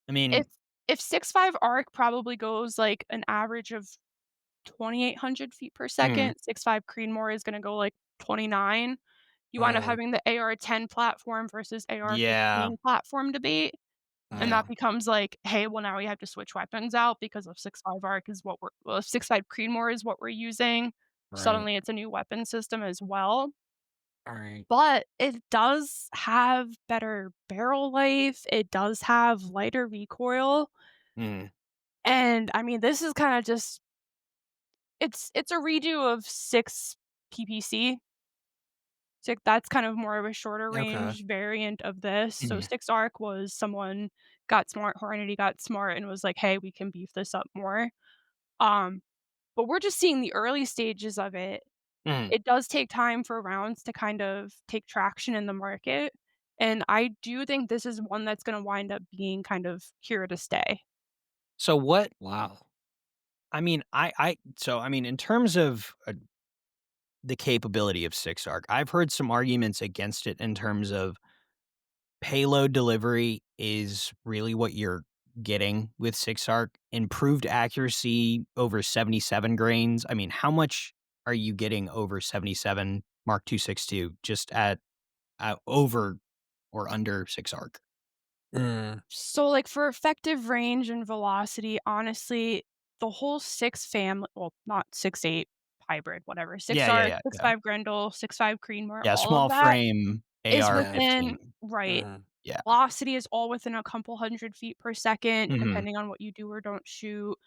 I If mean, if 6.5 arc probably goes, like, an average of 2,800 feet per mm, second, 6.5 Creedmoor is gonna go, like, 29. You wind up Mm, having the AR-10 platform versus yeah, AR-15 platform debate, and yeah. that becomes like, "Hey, well, now we have to switch weapons out because of 6.5 arc is what we're well, if 6.5 Creedmoor is what we're using, Right. suddenly it's a new weapon system as well." All right. But it does have better barrel life, it does have lighter recoil, mm, and, I mean, this is kinda just it's a redo of 6 PPC. So that's kind of more of a shorter Okay. range variant of this. So mm. 6 Arc was someone got smart, Hornady got smart and was like, "Hey, we can beef this up more." Um, but we're just seeing the early stages of it. Mm. It does take time for rounds to kind of take traction in the market, and I do think this is one that's gonna wind up being kind of here to stay. So what Wow. I mean, I mean, in terms of, the capability of 6 arc, I've heard some arguments against it in terms of payload delivery is really what you're getting with 6 arc, improved accuracy over 77 grains. I mean, how much are you getting over 77 Mark 262 just at over or under 6 arc? Mm, So, like, for effective range and velocity, honestly, the whole 6 family well, not 6.8 hybrid, whatever, 6 Yeah, yeah, arc, yeah, yeah. 6.5 Grendel, 6.5 Creedmoor, Yeah, all of small that frame is yeah. within AR-15. right. Mm, Yeah. Velocity is all within a couple 100 feet per second, Mhm. depending on what you do or don't shoot.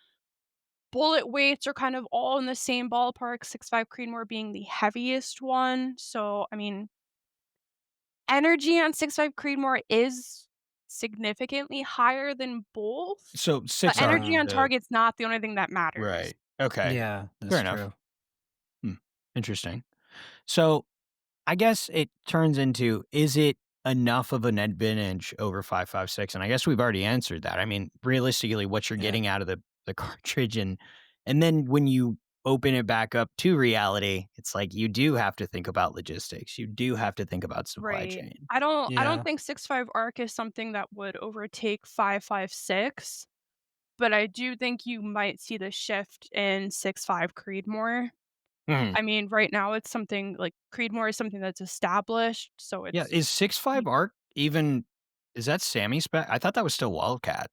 Bullet weights are kind of all in the same ballpark, 6.5 Creedmoor being the heaviest one. So, I mean, energy on 6.5 Creedmoor is significantly higher than both, So but 6 arc energy mm, on target's not the only thing that matters. right. Okay. yeah, Fair that's enough. true. Hmm. Interesting. So I guess it turns into, is it enough of an advantage over 5.56? And I guess we've already answered that. I mean, realistically, what you're Yeah. getting out of the cartridge, and then when you open it back up to reality, it's like you do have to think about logistics. You do have to think about supply Right. chain. I don't Yeah. think 6.5 Arc is something that would overtake 5.56, but I do think you might see the shift in 6.5 Creedmoor. Mhm. I mean, right now it's something like Creedmoor is something that's established, so Yeah, it's is 6.5 arc even, is that Sammy spec? I thought that was still Wildcat.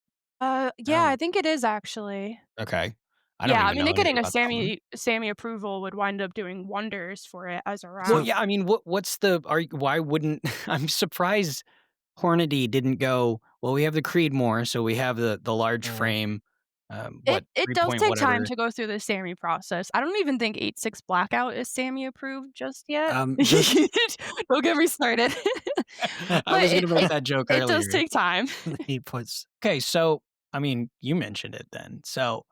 yeah, I Oh. think it is actually. Okay. I don't Yeah, I even mean, know it anything getting a about that one. SAMI approval would wind up doing wonders for it as a Well, So, round. yeah, I mean, what's the are why wouldn't I'm surprised Hornady didn't go, "Well, we have the Creedmoor, so we have the large mm, frame, It what, it 3 does point take time whatever." to go through the SAMI process. I don't even think 8.6 Blackout is SAMI approved just yet. just Don't get me started. I But was it gonna make that joke it does earlier. take time. he puts. Okay, so, I mean, you mentioned it then. So,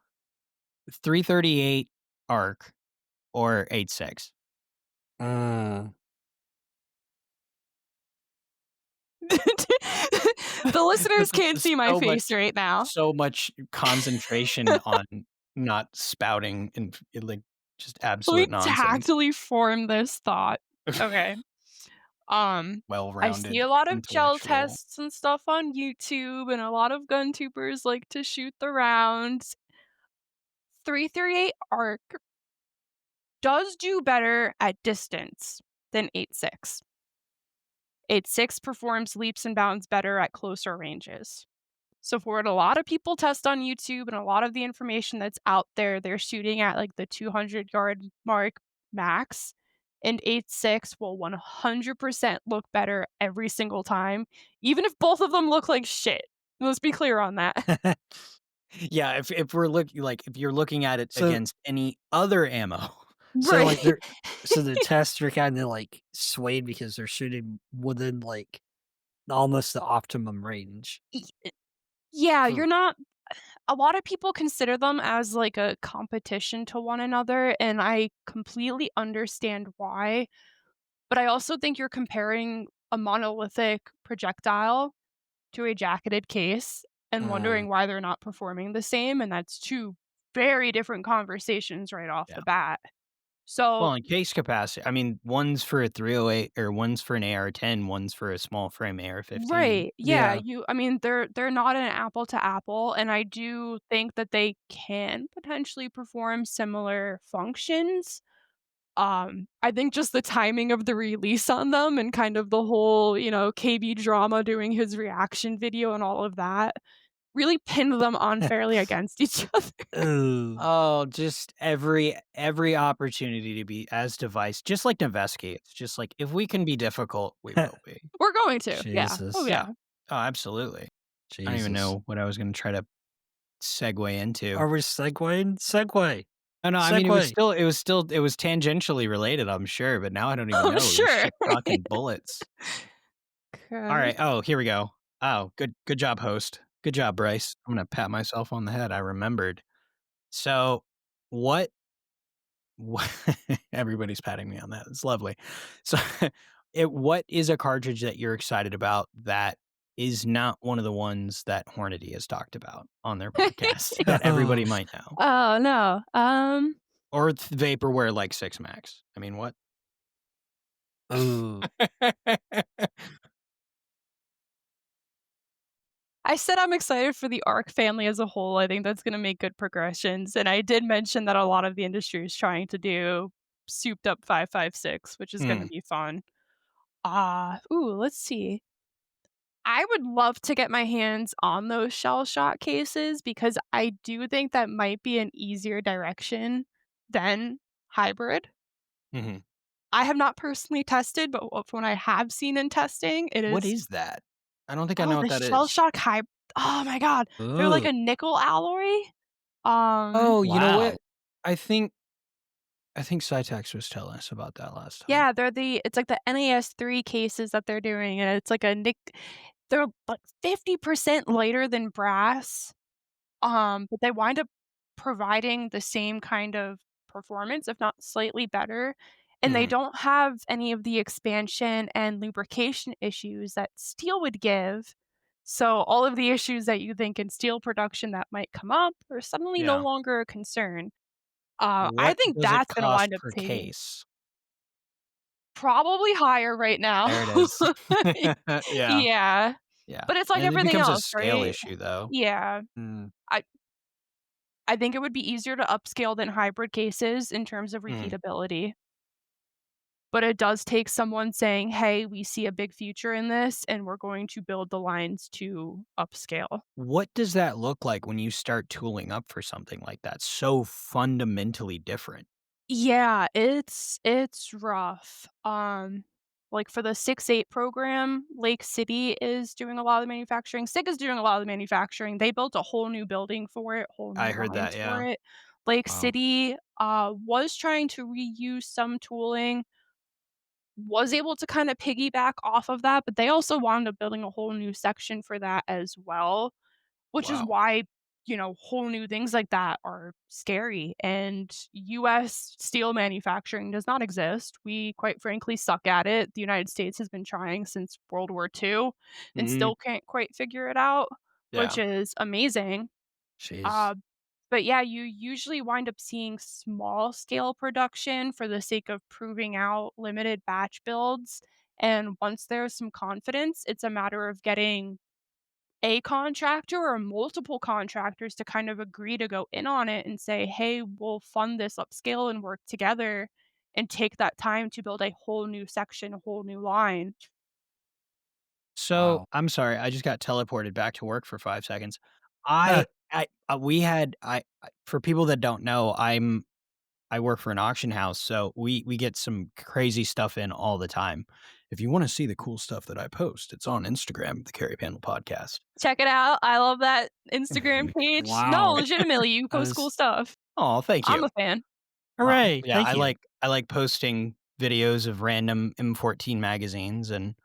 338 arc or 8.6? Mm, The listeners This can't is see my so face much right now. so much concentration on not spouting and like, Just Let me absolute nonsense. tactily form this thought. Okay. Um, I see Well-rounded a lot of gel intellectual. tests and stuff on YouTube, and a lot of gun tubers like to shoot the rounds. 338 arc does do better at distance than 8.6. 8.6 performs leaps and bounds better at closer ranges. So for what a lot of people test on YouTube and a lot of the information that's out there, they're shooting at like the 200-yard mark max. And 8.6 will 100% look better every single time, even if both of them look like shit. Let's be clear on that. Yeah, if we're looking like, if you're looking at it So against any other ammo. so, like, Right. they're so the tests are kinda, like, swayed because they're shooting within, like, almost the optimum range Y Yeah, for you're not a lot of people consider them as like a competition to one another, and I completely understand why. But I also think you're comparing a monolithic projectile to a jacketed case and mm, wondering why they're not performing the same, and that's 2 very different conversations right off Yeah. the bat. So Well, in case capacity, I mean, one's for a 308 or one's for an AR-10, one's for a small frame AR-15. right, yeah, yeah, you I mean, they're not an apple to apple, and I do think that they can potentially perform similar functions. I think just the timing of the release on them and kind of the whole, KB drama doing his reaction video and all of that really pinned them unfairly against each other. ooh, Oh, just every opportunity to be as device, just like Noveski. It's just like, if we can be difficult, we will be. We're going to, yeah. Oh, Jesus, Yeah. yeah. Oh, absolutely. I don't even Jesus. know what I was gonna try to segue into. Are we segueing? Segue, Oh, no, I mean, segue. it was tangentially related, I'm sure, but now I don't even I'm know. We just sure. keep talking bullets. Okay. Alright. Oh, here we go. Oh, good job, host. Good job, Bryce. I'm gonna pat myself on the head. I remembered. So, what Wha everybody's patting me on that, it's lovely. So, what is a cartridge that you're excited about that is not one of the ones that Hornady has talked about on their podcast that everybody might know? Oh, no. Or vaporware like 6 Max. I mean, what? Ooh, I said I'm excited for the ARC family as a whole. I think that's gonna make good progressions, and I did mention that a lot of the industry is trying to do souped up 5.56, which is gonna Mm, be fun. Let's see. I would love to get my hands on those shell shock cases because I do think that might be an easier direction than hybrid. mhm. I have not personally tested, but from what I have seen in testing, it What is is that? I don't think I know oh, what the that shell is. shock oh my god. They're like ooh, a nickel alloy. Oh, you know what? wow. I think Cytex was telling us about that last time. Yeah, it's like the NAS3 cases that they're doing, and it's like they're like 50% lighter than brass. But they wind up providing the same kind of performance, if not slightly better, and they Mhm. don't have any of the expansion and lubrication issues that steel would give. So all of the issues that you think in steel production that might come up are suddenly no Yeah. longer a concern. I What think does it that's gonna cost wind up per saving case? probably higher right now. There it is. Yeah, Yeah, yeah, but it's like and it everything becomes a else, scale right? issue, though. Yeah. Mm, I I think it would be easier to upscale than hybrid cases in terms of Mhm. repeatability, but it does take someone saying, "Hey, we see a big future in this, and we're going to build the lines to upscale." What does that look like when you start tooling up for something like that, so fundamentally different? Yeah, it's rough. Like for the 6.8 program, Lake City is doing a lot of the manufacturing. SIG is doing a lot of the manufacturing. They built a whole new building for it, whole I new heard that, lines for yeah. it. Lake Wow. City was trying to reuse some tooling, was able to kinda piggyback off of that, but they also wound up building a whole new section for that as well, which is Wow. why, whole new things like that are scary, and US steel manufacturing does not exist. We, quite frankly, suck at it. The United States has been trying since World War II and Mhm. still can't quite figure it out, which Yeah. is amazing. Uh, jeez. But yeah, you usually wind up seeing small scale production for the sake of proving out limited batch builds. And once there's some confidence, it's a matter of getting a contractor or multiple contractors to kind of agree to go in on it and say, hey, we'll fund this upscale and work together and take that time to build a whole new section, a whole new line. So, Wow. I'm sorry, I just got teleported back to work for 5 seconds. Huh. We had for people that don't know, I work for an auction house, so we get some crazy stuff in all the time. If you wanna see the cool stuff that I post, it's on Instagram, the Carry Panel Podcast. Check it out. I love that Instagram page. No, Wow. legitimately, you That post cool is stuff. Oh, thank I'm you. a fan. hooray. Yeah, Thank you. I like posting videos of random M14 magazines and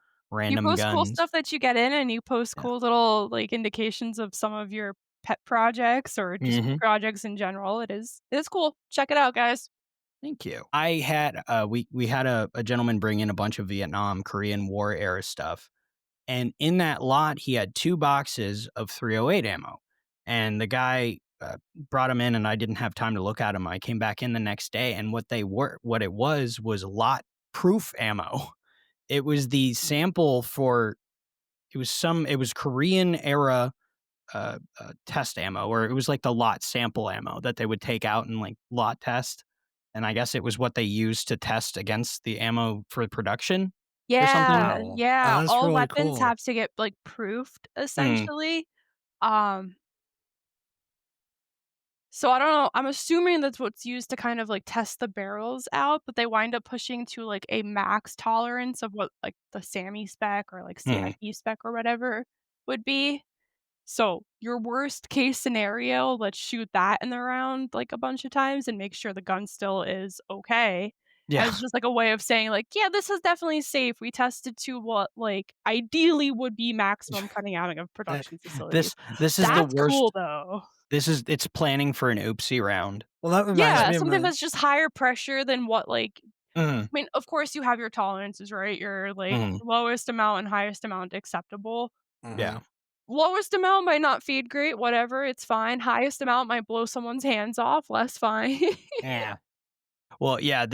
You random post cool guns. stuff that you get in, and you post Yeah. cool little, like, indications of some of your pet projects or just Mhm. projects in general. It is cool. Check it out, guys. Thank you. I had, we had a gentleman bring in a bunch of Vietnam, Korean War era stuff, and in that lot, he had 2 boxes of 308 ammo, and the guy, brought them in, and I didn't have time to look at them. I came back in the next day, and what it was lot proof ammo. It was the sample for it was Korean era, test ammo, or it was like the lot sample ammo that they would take out and, like, lot test, and I guess it was what they used to test against the ammo for production or something? Yeah, Wow. yeah, That's all really weapons cool. have to get, like, proofed, Mm, essentially. Um, so I don't know, I'm assuming that's what's used to kind of, like, test the barrels out, but they wind up pushing to, like, a max tolerance of what, like, the SAMI spec or, like, mhm. CIP spec or whatever would be. So, your worst case scenario, let's shoot that in the round, like, a bunch of times and make sure the gun still is okay, Yeah. as just, like, a way of saying, like, "Yeah, this is definitely safe. We tested to what, like, ideally would be maximum coming out of That production facilities." This is the That's cool, worst. though. It's planning for an oopsie round. well, that reminds Yeah, me of something the that's just higher pressure than what, like Mhm, I mean, of course, you have your tolerances, right? Your, like, mhm, lowest amount and highest amount acceptable. yeah, mhm. Lowest amount might not feed great, whatever, it's fine. Highest amount might blow someone's hands off, less fine. Yeah. well, yeah,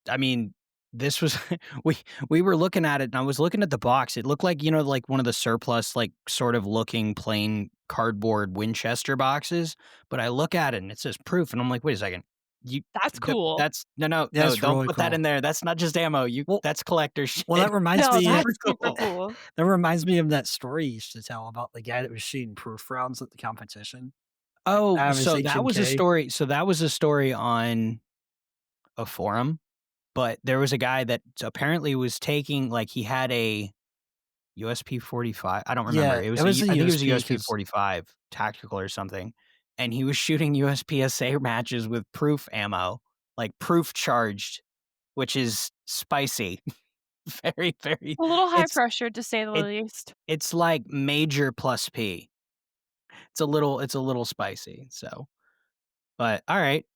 I mean, this was we we were looking at it, and I was looking at the box. It looked like, like one of the surplus, like, sort of looking plain cardboard Winchester boxes, but I look at it, and it says proof, and I'm like, "Wait a second. You That's cool. that's no, That's don't really put that cool. in there. That's not just ammo. Well That's collector well, shit." that reminds No, me Super that's super cool. cool. that reminds me of that story you used to tell about the guy that was shooting proof rounds at the competition Oh, out of his so HMK. that was a story on a forum, but there was a guy that apparently was taking, like, he had a USP 45. I don't remember. Yeah, it was a I think it was a USP USP 'cause 45 tactical or something, and he was shooting USPSA matches with proof ammo, like proof charged, which is spicy. Very, very A little high it's pressure, to say the it least. it's like major plus P. It's a little spicy, so but alright.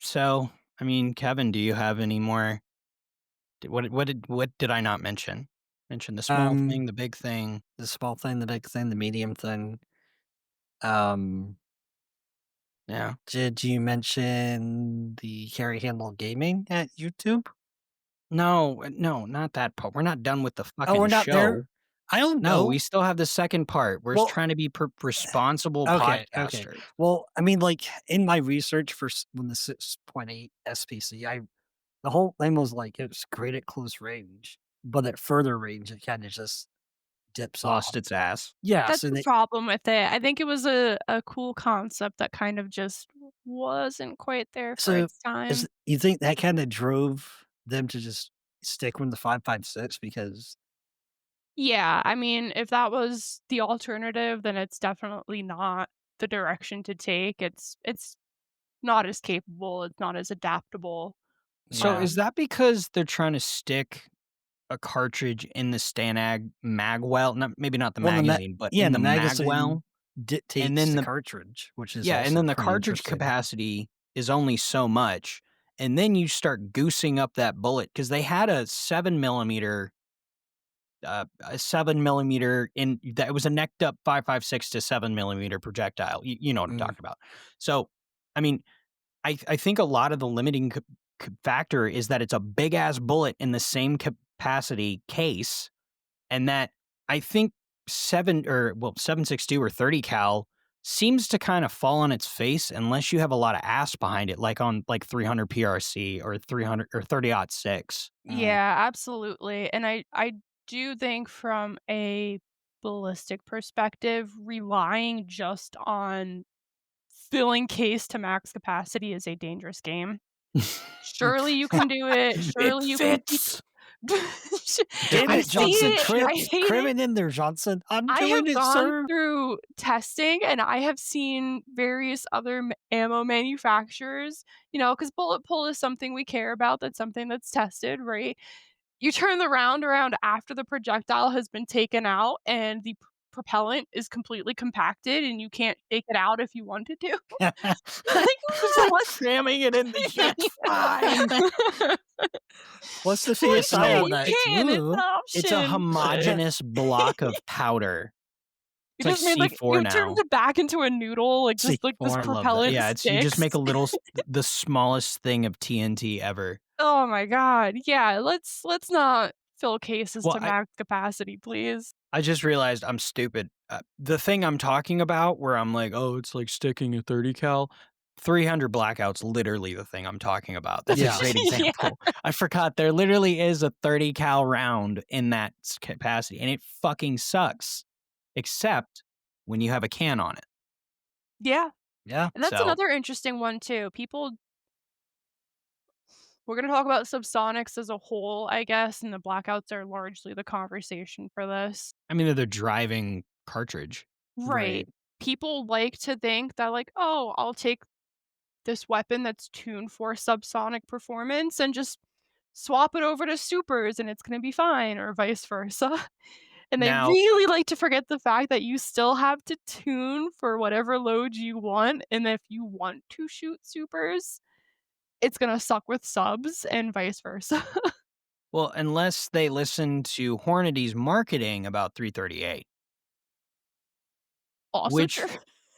So, I mean, Kevin, do you have any more what did I not mention? Mention the small um, thing, the big thing. the small thing, the big thing, the medium thing. Um, Yeah. did you mention the carry handle gaming at YouTube? No, no, not that part. We're not done with the Oh, we're fucking not there? show. I don't No, we know. still have the second part. We're just Well, trying to be responsible okay, okay. podcasters. Well, I mean, like, in my research for when the 6.8 SPC, the whole thing was like it was great at close range, but at further range, it kinda just dips Lost off. its ass. Yeah, That's so the they problem with it. I think it was a cool concept that kind of just wasn't quite there for so its time. is you think that kinda drove them to just stick with the 5.56 because Yeah, I mean, if that was the alternative, then it's definitely not the direction to take. It's not as capable, it's not as adaptable. So yeah. is that because they're trying to stick a cartridge in the Stanag magwell? Not maybe not the Well, magazine, but yeah, in the the magazine magwell, and dictates then the cartridge, which is and also then the pretty cartridge interesting. capacity is only so much, and then you start goosing up that bullet because they had a 7 millimeter in that was a necked up 5.56 to 7 millimeter projectile. You know what I'm Mm, talking about. So I mean, I think a lot of the limiting factor is that it's a big ass bullet in the same capacity case, and that I think 7.62 or 30 cal seems to kind of fall on its face unless you have a lot of ass behind it, like on like 300 PRC or 300 or 30-06. Mm. Yeah, absolutely, and I do think from a ballistic perspective, relying just on filling case to max capacity is a dangerous game. Surely you can do it, It surely you can keep fits. Damn I've it, seen Johnson. it, and I hate Crim it. it in there, Johnson. I'm I doing have it, gone sir. through testing, and I have seen various other ammo manufacturers, because bullet pull is something we care about, that's something that's tested, right? You turn the round around after the projectile has been taken out, and the propellant is completely compacted, and you can't take it out if you wanted to. Like, It's like cramming it in the shit's fine. What's the Well, PSI yeah, on you that? can, it's an It's a option. homogeneous block of powder. You It's like just made, like C4 you turned now. it back into a noodle, like, just, like, this C4. I love that. propellant Yeah, it's you just sticks. make a little the smallest thing of TNT ever. Oh my god, yeah, let's not fill cases Well, to max capacity, please. I just realized I'm stupid. The thing I'm talking about where I'm like, "Oh, it's like sticking a 30 cal." 300 blackout's literally the thing I'm talking about. That's a Yeah. great Yeah. example. I forgot there literally is a 30 cal round in that capacity, and it fucking sucks, except when you have a can on it. Yeah, Yeah. and that's So, another interesting one too. We're gonna talk about subsonics as a whole, I guess, and the blackouts are largely the conversation for this. I mean, they're the driving cartridge. Right. Right. People like to think that, like, "Oh, I'll take this weapon that's tuned for subsonic performance and just swap it over to supers and it's gonna be fine," or vice versa. And they Now really like to forget the fact that you still have to tune for whatever load you want, and if you want to shoot supers, it's gonna suck with subs and vice versa. well, unless they listen to Hornady's marketing about 338, Also which true.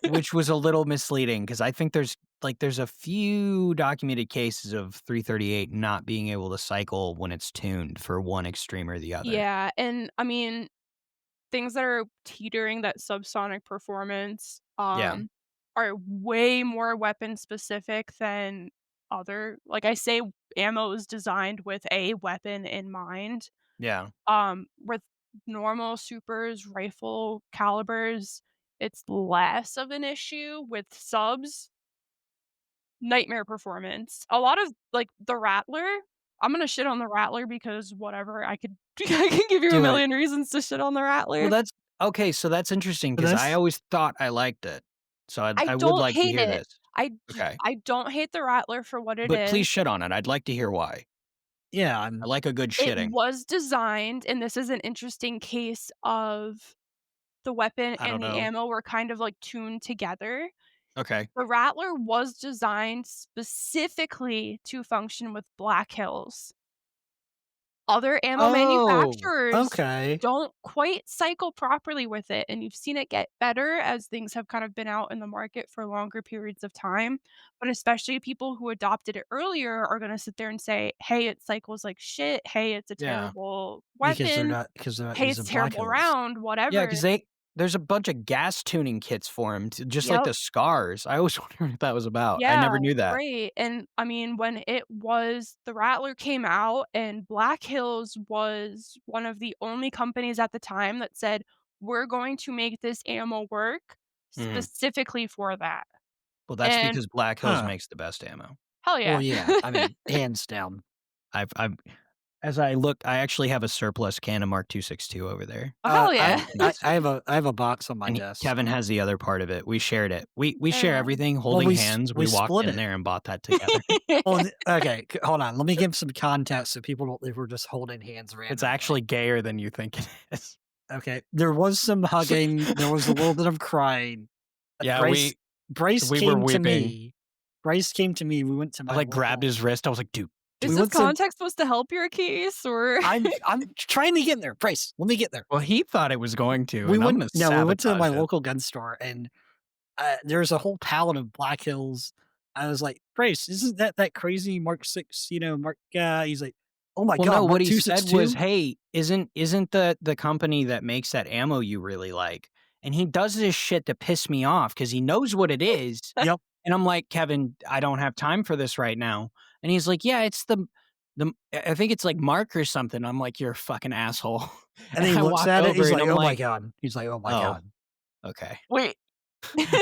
which was a little misleading because I think there's a few documented cases of 338 not being able to cycle when it's tuned for one extreme or the other. Yeah, and I mean, things that are teetering that subsonic performance, Yeah, are way more weapon specific than other like I say, ammo is designed with a weapon in mind. yeah. With normal supers, rifle calibers, it's less of an issue. With subs, nightmare performance. A lot of like the Rattler, I'm gonna shit on the Rattler because whatever, I could I can give you a Do it. million reasons to shit on the Well, Rattler. that's okay, so that's interesting For because I this? always thought I liked it. So I I would don't like to hate hear it. this. I j Okay. I don't hate the Rattler for what it But please is. shit on it. I'd like to hear why. Yeah. I like a good It shitting. was designed, and this is an interesting case of the weapon I don't and the know. ammo were kind of, like, tuned together. Okay. The Rattler was designed specifically to function with Black Hills. Other ammo Oh, manufacturers okay. don't quite cycle properly with it, and you've seen it get better as things have kind of been out in the market for longer periods of time, but especially people who adopted it earlier are gonna sit there and say, "Hey, it cycles like shit. Hey, it's a Yeah. terrible weapon. Because they're not Hey, it's using Black terrible Hills. round," Yeah, whatever. because there's a bunch of gas tuning kits for him, just like Yep. the scars. I always wondered what that was about. I Yeah, never knew that. right, and, I mean, when the Rattler came out and Black Hills was one of the only companies at the time that said, "We're going to make this ammo work Mhm. specifically for that." Well, that's And because Black Hills Huh. makes the best ammo. hell Well, yeah. yeah. I mean, hands down. I've as I look, I actually have a surplus can of Mark 262 over there. Oh, hell yeah. I have a box on my And desk. Kevin has the other part of it. We shared it. We share Uh, everything, Well, holding hands. we We walked split in it. there and bought that together. Well, okay, hold on. Let me give some context so people don't think we're just holding hands randomly. It's actually gayer than you think it is. okay. There was some hugging. There was a little bit of crying. Yeah, Bryce Bryce we were came to weeping. me. Bryce came to me. We went to I my like grabbed local. his wrist. I was like, dude, Is We this went to. context supposed to help your case or I'm trying to get there. Bryce, let me get there. well, he thought it was going to, We and I'm went. gonna No, we went to my sabotage it. local gun store, and there's a whole pallet of Black Hills. I was like, "Brace, isn't that crazy Mark 6, Mark" he's like, "Oh my Well, no, god, what Mark he said was, 262?" "Hey, isn't the company that makes that ammo you really like?" And he does this shit to piss me off because he knows what it is, Yep, and I'm like, "Kevin, I don't have time for this right now." And he's like, "Yeah, it's the I think it's like Mark or something." I'm like, "You're a fucking asshole." and And then he I looks walk at it, over he's and like, I'm "Oh my like, god." He's like, "Oh my "Oh, god." okay." Wait.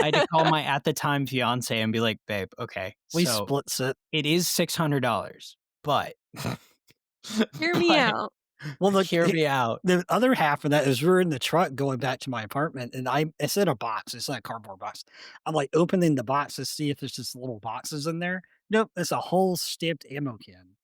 I had to call my at the time fiance and be like, "Babe, okay, Well, he so splits it. it is $600, but Hear me but out. Well, hear me out." the other half of that is we're in the truck going back to my apartment, and it's in a box, it's not a cardboard box. I'm, like, opening the box to see if there's just little boxes in there. Nope, it's a whole stamped ammo can,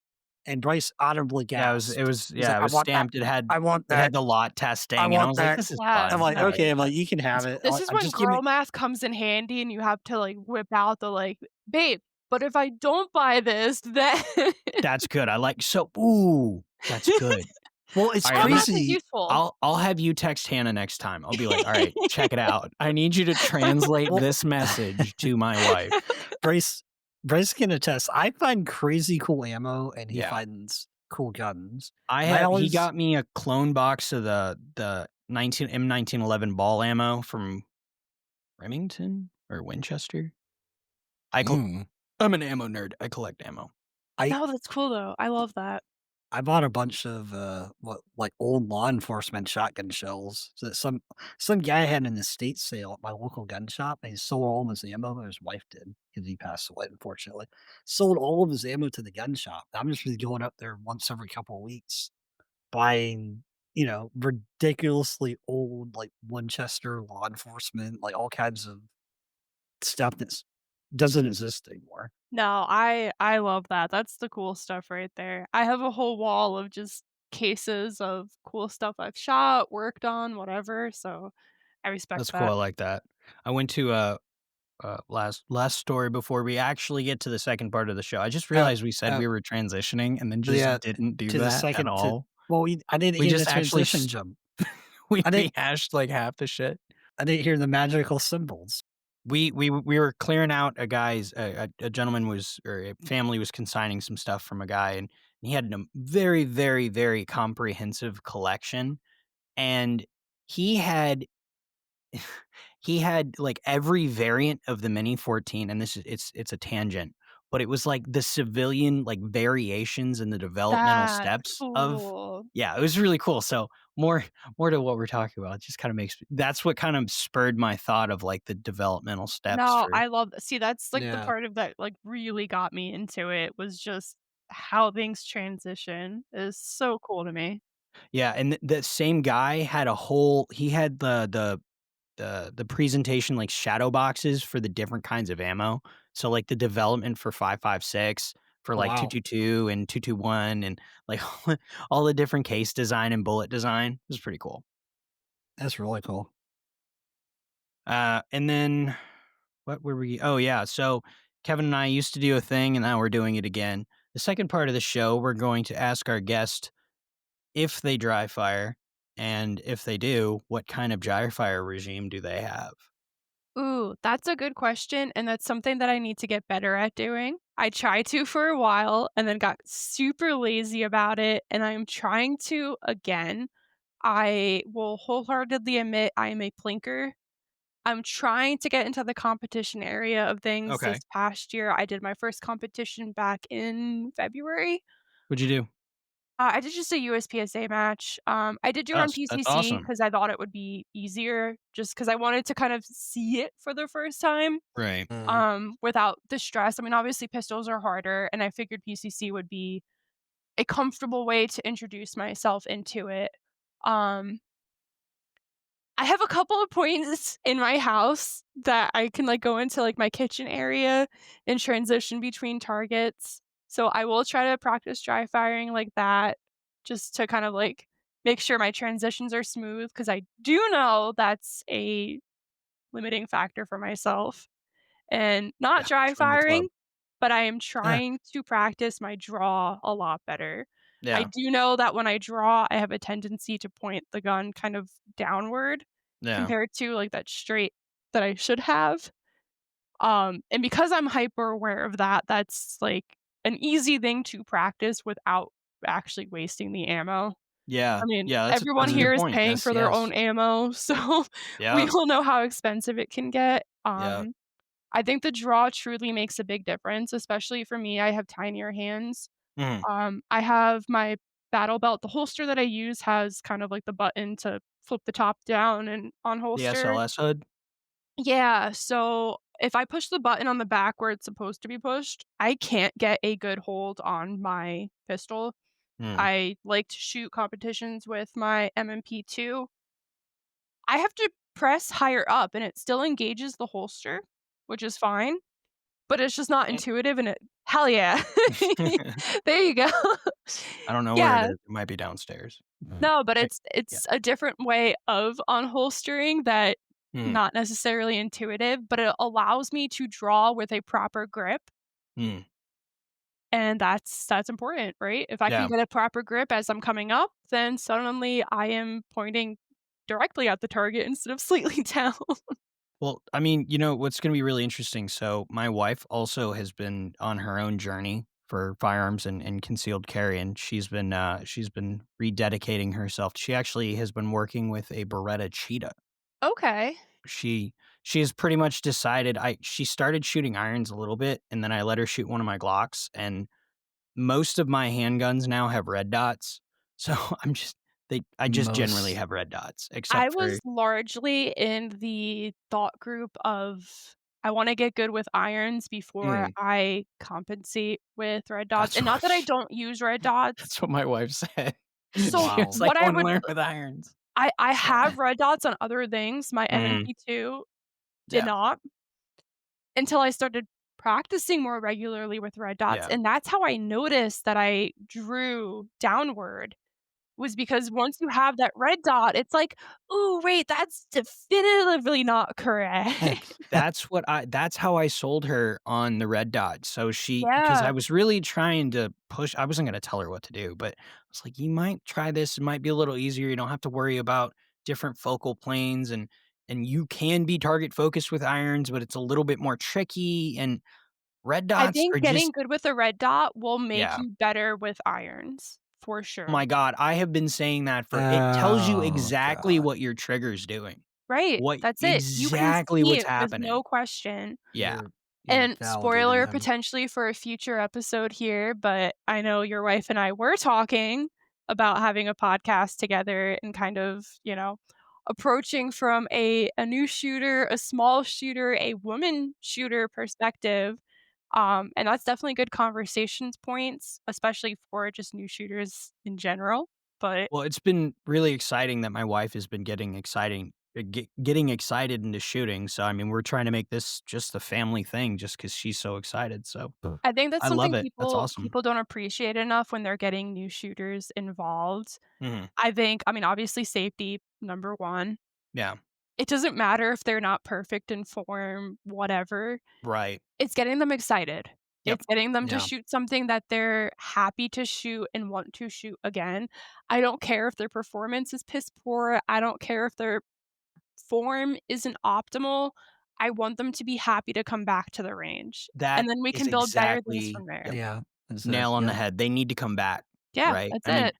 and Bryce audibly Yeah, it gasped. was He's yeah, like, it "I was want that. stamped. I want It had that. the lot I testing, and I want was like, that." "This is Yeah, I'm fun. like, All right, "Okay." I'm like, "You can have that's it." cool." this is when Just give me girl math comes in handy and you have to, like, whip out the, like, "Babe, but if I don't buy this, then" That's good. Ooh, that's good. well, it's Alright, Girl math is crazy. useful. I'll have you text Hannah next time. I'll be like, "All right, check it out. I need you to translate Well, this message to my wife." Bryce Bryce can attest. I find crazy cool ammo, and he Yeah. finds cool guns, I and I have he always got me a clone box of the 1911 ball ammo from Remington or Winchester. I col mm, I'm an ammo nerd. I collect ammo. I No, that's cool, though. I love that. I bought a bunch of, like, old law enforcement shotgun shells that some guy had an estate sale at my local gun shop, and he sold all of his ammo, or his wife did, because he passed away, unfortunately. Sold all of his ammo to the gun shop. I'm just really going up there once every couple of weeks, buying, ridiculously old, like, Winchester law enforcement, like, all kinds of stuff that's doesn't exist anymore. No, I love that. That's the cool stuff right there. I have a whole wall of just cases of cool stuff I've shot, worked on, whatever, so I respect That's cool. I that. like that. I went to last story before we actually get to the second part of the show. I just Uh, realized we said uh, we were transitioning and then just yeah, didn't do to the that at second to all. well, I didn't We hear the just actually transition jump. we I didn't rehashed like half the shit. I didn't hear the magical symbols. We were clearing out a guy's a gentleman was or a family was consigning some stuff from a guy and he had a very very very comprehensive collection and he had he had, like, every variant of the Mini 14, and this is it's a tangent, but it was, like, the civilian, like, variations in the developmental That's steps of cool. yeah, it was really cool, so more more to what we're talking about, it just kinda makes that's what kind of spurred my thought of, like, the developmental steps No, for I love see, that's, like, the Yeah. part of that, like, really got me into it was just how things transition is so cool to me. yeah, and the same guy had a whole he had the presentation, like, shadow boxes for the different kinds of ammo. So, like, the development for 5.56, for, Oh, like, wow. 222 and 221, and, like, all the different case design and bullet design. It was pretty cool. That's really cool. And then what were we oh, yeah, so Kevin and I used to do a thing, and now we're doing it again. The second part of the show, we're going to ask our guest if they dry fire, and if they do, what kind of dry fire regime do they have? Ooh, that's a good question, and that's something that I need to get better at doing. I tried to for a while and then got super lazy about it, and I'm trying to again. I will wholeheartedly admit I am a plinker. I'm trying to get into the competition area of things this Okay. past year. I did my first competition back in February. What'd you do? I did just a USPSA match. I did do it on That's PCC awesome. because I thought it would be easier just because I wanted to kind of see it for the first time, Right. Mhm. without the stress. I mean, obviously pistols are harder, and I figured PCC would be a comfortable way to introduce myself into it. Um, I have a couple of points in my house that I can, like, go into, like, my kitchen area and transition between targets. So I will try to practice dry firing like that just to kind of, like, make sure my transitions are smooth because I do know that's a limiting factor for myself. And not Yeah, dry join the club. firing, but I am Yeah, trying to practice my draw a lot better. I Yeah, do know that when I draw, I have a tendency to point the gun kind of downward yeah. compared to, like, that straight that I should have. And because I'm hyper aware of that, that's, like, an easy thing to practice without actually wasting the ammo. Yeah. I mean, Yeah, everyone that's a good here is point. paying Yes, for their own yes. ammo, so we Yeah. all know how expensive it can get. Yeah. I think the draw truly makes a big difference, especially for me, I have tinier hands. Mhm. I have my battle belt. The holster that I use has kind of like the button to flip the top down and The unholster. SLS hood? Yeah, so if I push the button on the back where it's supposed to be pushed, I can't get a good hold on my pistol. Mm. I like to shoot competitions with my MMP2. I have to press higher up and it still engages the holster, which is fine, but it's just not Eh. intuitive and it hell yeah. There you go. I don't know where it Yeah. is. It might be downstairs. No, but Eh, it's yeah. it's a different way of unholstering that Mm. not necessarily intuitive, but it allows me to draw with a proper grip, Mm. and that's important, right? If I can Yeah. get a proper grip as I'm coming up, then suddenly I am pointing directly at the target instead of slightly down. Well, I mean, what's gonna be really interesting, so my wife also has been on her own journey for firearms and concealed carry, and she's been rededicating herself. She actually has been working with a Beretta Cheetah. Okay. She she has pretty much decided she started shooting irons a little bit, and then I let her shoot one of my Glocks, and most of my handguns now have red dots. So I just generally Most have red dots, I except for was largely in the thought group of I wanna get good with irons before Mm, I compensate with red dots, that's and not what that I sh don't use red dots. that's what my wife said. So, She wow. was like, what "I I wanna would learn with irons." I So have red dots on other things, my mhm, MMP2 did yeah, not, until I started practicing more regularly with red dots, yeah. and that's how I noticed that I drew downward, was because once you have that red dot, it's like, "Ooh, wait, that's definitively not correct." That's how I sold her on the red dot. So because I Yeah. was really trying to push. I wasn't gonna tell her what to do, but I was like, "You might try this, it might be a little easier, you don't have to worry about different focal planes, and you can be target focused with irons, but it's a little bit more tricky, and red I dots think are getting just." good with a red dot will make Yeah. you better with irons, for Oh sure. my god, I have been saying that for it tells you Oh exactly god. what your trigger's doing. Right, What that's it. You can exactly see what's it with no happening. question. Yeah. You're And validating spoiler them. potentially for a future episode here, but I know your wife and I were talking about having a podcast together and kind of, approaching from a new shooter, a small shooter, a woman shooter perspective. And that's definitely good conversations points, especially for just new shooters in general. But Well, it's been really exciting that my wife has been getting excited into shooting, so, I mean, we're trying to make this just a family thing just because she's so excited, so I think that's I love something it. That's people awesome. people don't appreciate enough when they're getting new shooters involved. Mhm. I mean, obviously safety, number 1. Yeah. It doesn't matter if they're not perfect in form, whatever. Right. It's getting them excited. Yep. It's getting them to Yeah. shoot something that they're happy to shoot and want to shoot again. I don't care if their performance is piss poor. I don't care if their form isn't optimal. I want them to be happy to come back to the range, That and then we is can build better things exactly from there. yep, Yeah. That's it. nail on the Yep. head. They need to come back, Yeah, right? that's I mean, it.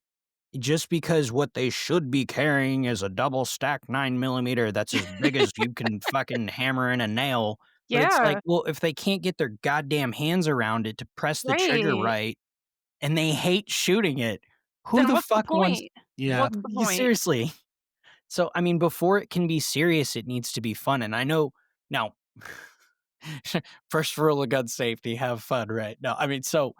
just because what they should be carrying is a double stack 9 millimeter that's as big as you can fucking hammer in a nail. But it's like, Yeah, well, if they can't get their goddamn hands around it to press the trigger right. right and they hate shooting it, who Then the what's the fuck wants point? Yeah. What's the you point? seriously? So, I mean, before it can be serious, it needs to be fun. And I know now, first rule of gun safety, have fun, right? No, I mean, so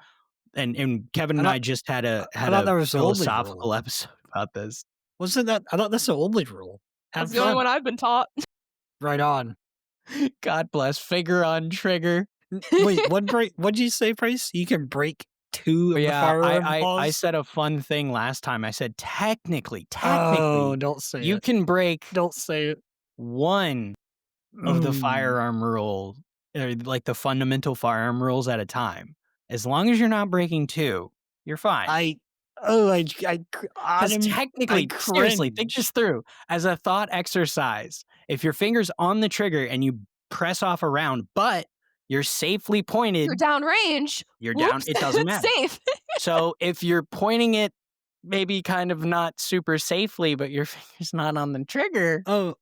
and Kevin I and thought I just had a I had thought a that was the only rule. philosophical episode about this. Wasn't that I thought that's the only rule. That's Have the only fun. one I've been taught. Right on. God bless. Finger on trigger. Wait, what'd you say, Price? You can break 2 But of the yeah, firearm I laws? said a fun thing last time. I said Oh, technically, don't say you it. can break Don't say it. one of the Mm. firearm rule, or like the fundamental firearm rules at a time. As long as you're not breaking two, you're fine. I oh, Because I technically, seriously, think this cringe. through as a thought exercise. If your finger's on the trigger and you press off a round, but you're safely You're pointed, downrange. you're down, Whoops, it doesn't it's matter. safe. So if you're pointing it maybe kind of not super safely, but your finger's not on the trigger, Oh,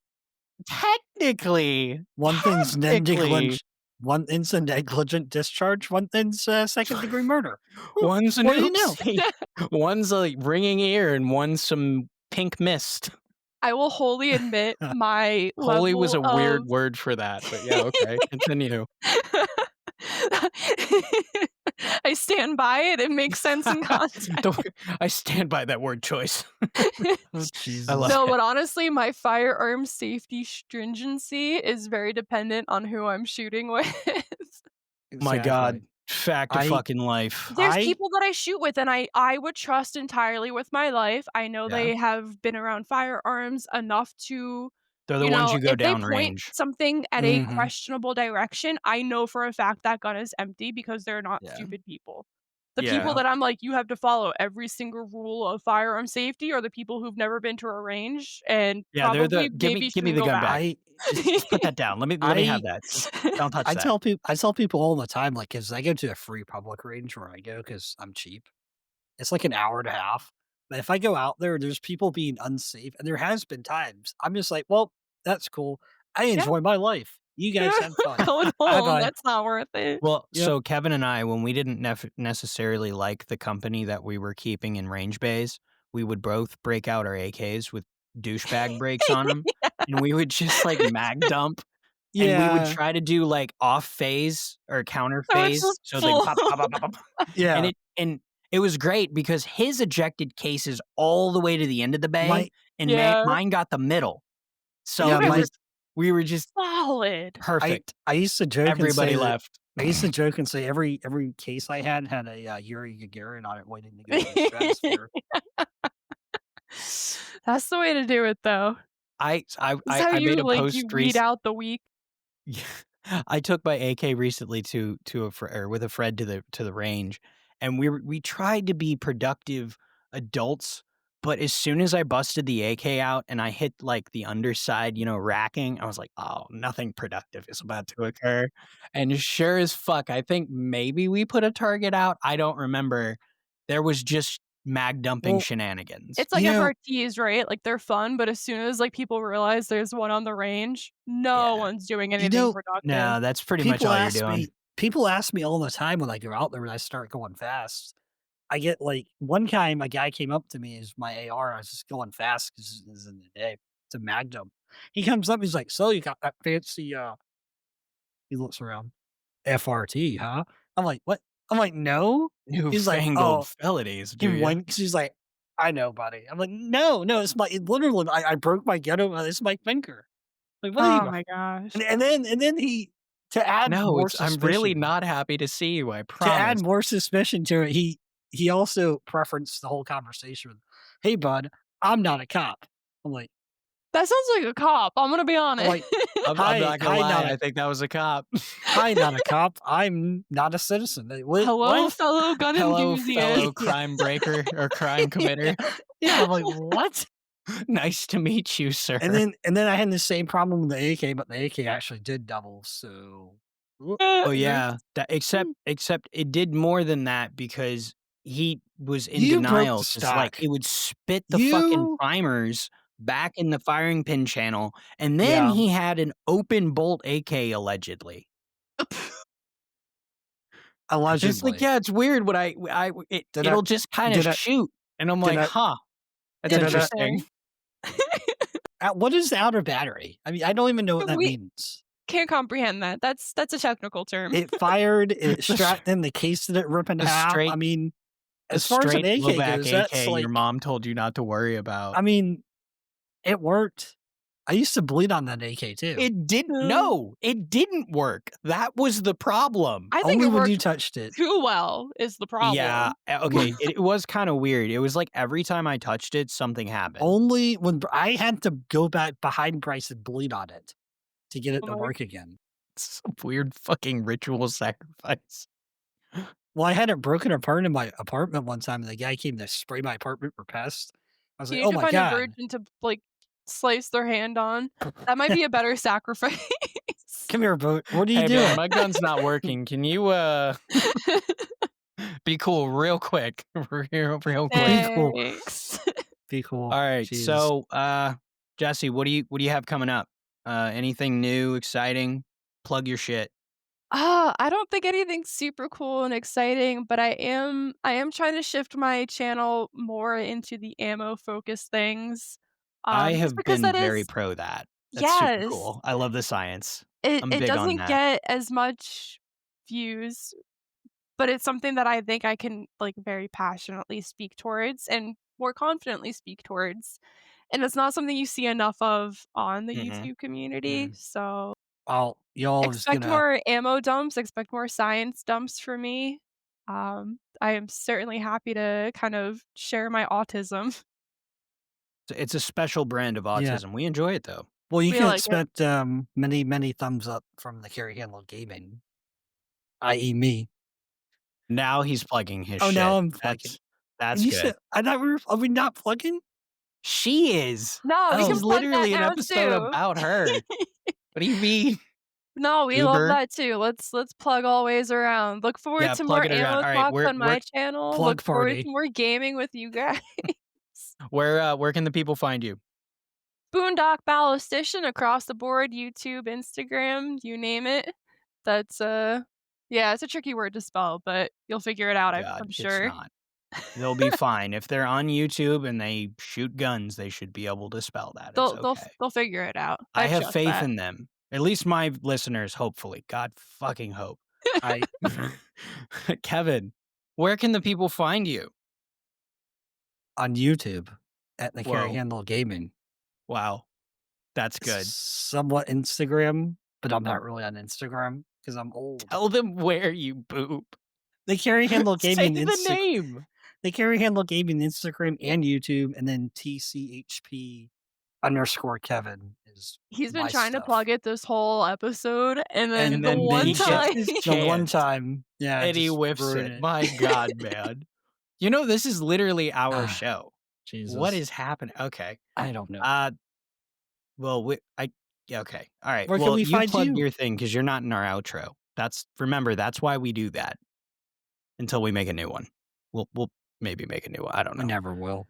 technically, one thing's technically, negligent discharge, one thing's second-degree murder. Ooh, one's an what do you know? oopsie, one's a ringing ear, and one's some pink mist. I will wholly admit my Holy was level a weird of word for that, but yeah, okay, continue. I stand by it. It makes sense in context. I stand by that word choice. Oh, I love Jesus. No, it. but honestly, my firearm safety stringency is very dependent on who I'm shooting with. My God, Exactly. fact of I fucking life. There's I people that I shoot with, and I would trust entirely with my life. I know Yeah. they have been around firearms enough to, They're the ones you go if they point downrange. something at a Mhm. questionable direction, I know for a fact that gun is empty because they're not Yeah. stupid people. The people Yeah. that I'm like, "You have to follow every single rule of firearm safety," are the people who've never been to a range and Yeah, they're the probably maybe give me shouldn't the go gun back. back. I Just put that down. Let me have I that. Just don't touch I that. tell people all the time, like, 'cause I go to a free public range where I go because 'cause I'm cheap. It's like an hour and a half. But if I go out there, there's people being unsafe, and there has been times. I'm just like, "Well, that's cool. I Yeah. enjoy my life. You guys have fun. Going home, Bye-bye." that's not worth it. Well, Yep. so Kevin and I, when we didn't necessarily like the company that we were keeping in range bays, we would both break out our AKs with douchebag brakes on them, and we would just like mag dump, and we would Yeah. try to do like off phase or counter So it's phase, just so they full. pop, pop, pop, pop, pop, Yeah. and it was great because his ejected cases all the way to the end of the bay, My and Yeah. mine got the middle. So yeah, You guys are we were just solid. perfect. I used to joke and Everybody say that left. I used to joke and say every case I had a, Yuri Gagarin on it waiting to go to the stratosphere. That's the way to do it, though. That's how I made you, a like, you post weed out the weak. Yeah. I took my AK recently to a or with a friend to the range, and we tried to be productive adults, but as soon as I busted the AK out and I hit, like, the underside, racking, I was like, "Oh, nothing productive is about to occur," and sure as fuck, I think maybe we put a target out, I don't remember. There was just mag dumping Well, shenanigans. It's like you know FRTs, right? Like, they're fun, but as soon as, like, people realize there's one on the range, no Yeah. one's doing you anything know, productive. No, that's pretty much people all you're ask doing. me people ask me all the time when I go out there and I start going fast. I get like one time a guy came up to me as my AR. I was just going fast because this is in the day. It's a Magnum. He comes up. He's like, "So you got that fancy?" He looks around. FRT, huh? I'm like, "What?" I'm like, "No." He's like, Newfangled "Oh." felonies, He do ya? winks. He's like, "I know, buddy." I'm like, "No, no, it's my literally. I broke my ghetto. It's my finger. Like, what are Oh you?" my gosh. And then he to add No, more I'm really suspicion. not happy to see you, I To add promise. more suspicion to it, he also preferenced the whole conversation with, "Hey, bud, I'm not a cop." I'm like That sounds like a cop, I'm gonna be I'm honest. like, I'm "Hi, not gonna lie, I think that was a cop. hi, not a cop. I'm not a citizen." Like, "What? Hello, What?" fellow gun Hello, enthusiast. fellow crime breaker or crime committer. Yeah, I'm like, "What?" Nice to meet you, sir. And then I had the same problem with the AK, but the AK actually did double, so Oh, There's yeah, that except it did more than that because he was in you broke denial the 'cause, like, stock. it would spit the fucking You primers back in the firing pin channel, and then Yeah, he had an open bolt AK allegedly. And it's like, allegedly. yeah, it's weird when Did I it'll just kinda did I shoot, and I'm did like, I "Huh, that's did I interesting." interesting. what is the outer battery? I mean, I don't even know what that We means. can't comprehend that. That's a technical term. It fired, it The s strapped in the case that it rip in the half. I straight mean, the as far as an straight AK blowback goes, that's AK your like mom told you not to worry about. I mean, it worked. I used to bleed on that AK too. Uh, It didn't work. That was the problem. I think Only it when you worked touched it. too well is the Yeah, problem. okay, it was kinda weird. It was like every time I touched it, something happened. Only when I had to go back behind Bryce and bleed on it to get it Oh to my work again. It's a weird fucking ritual sacrifice. Well, I had it broken apart in my apartment one time, and the guy came to spray my apartment for pests. I was You like, need "Oh to my find a god." virgin to, like, slice their hand on. That might be a better sacrifice. Come here, Boat. What are you Hey doing? man, my gun's not working. Can you be cool real quick? real quick. Be cool. Thanks. Be cool. All right. Jeez. So Jesse, what do you have coming up? Anything new, exciting? Plug your shit. I don't think anything's super cool and exciting, but I am trying to shift my channel more into the ammo focused things. I Just have because been that very is pro that. That's super yes. cool. I love the science. It I'm it big on doesn't that. get as much views, but it's something that I think I can, like, very passionately speak towards and more confidently speak towards, and it's not something you see enough of on the Mm-hmm. YouTube community, Mm. so Y'all is expect gonna. more ammo dumps, expect more science dumps from me. I am certainly happy to kind of share my autism. It's a special brand of Yeah. autism. We enjoy it though. Well, you We can like it. expect many thumbs up from the carry handle gaming, i.e., me. Now he's plugging his Oh, now shit. I'm plugging. That's You good. said I thought are we not plugging? She is. No, we This can Oh, is plug that literally an now episode too. about her. What do you mean? No, we love Goober? that too. Let's plug all ways around. Look forward Yeah, to more plug it around. ammo All right, talks where on where my channel. plug Look forward party. to more gaming with you guys. where can the people find you? Boondock Ballistician across the board, YouTube, Instagram, you name it. That's yeah, it's a tricky word to spell, but you'll figure it out, God, I'm it's sure. not. They'll be fine. If they're on YouTube and they shoot guns, they should be able to spell that. It's okay. They'll figure it out. I I have trust faith that. in them. At least my listeners, hopefully. God fucking hope. I Kevin, where can the people find you? on YouTube at the carry Whoa. handle gaming. Wow. That's good. Somewhat Instagram, but I'm not really on Instagram because I'm old. Tell them where you poop. They carry handle Say gaming the name. They carry handle gaming Instagram and YouTube, and then TCHP_Kevin is He's been my trying to stuff. plug it this whole episode, and then And the then one he gets time his The one chance. time, yeah, And he just whiffs ruin it. My God, man. You know, this is literally our Ah, show. Jesus, What is happening? Okay. I don't know. Well, yeah, okay. All right. Where can Well, we you find plug you? your thing because you're not in our outro. Remember, that's why we do that until we make a new one. We'll maybe make a new one. I don't I know. never will.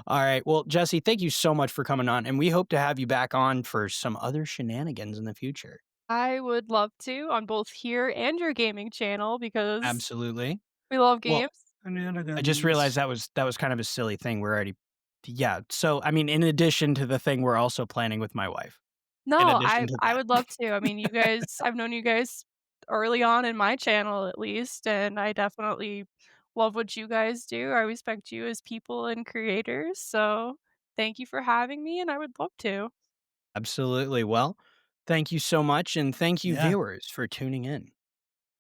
All right. Well, Jesse, thank you so much for coming on, and we hope to have you back on for some other shenanigans in the future. I would love to on both here and your gaming channel because Absolutely. we love Well, games. I just realized that was kind of a silly thing. We're already, yeah. So, I mean, in addition to the thing we're also planning with my wife. In No, addition to I that. would love to. I mean, you guys I've known you guys early on in my channel at least, and I definitely love what you guys do. I respect you as people and creators, so thank you for having me, and I would love to. Absolutely. Well, thank you so much, and thank you, Yeah. viewers, for tuning in.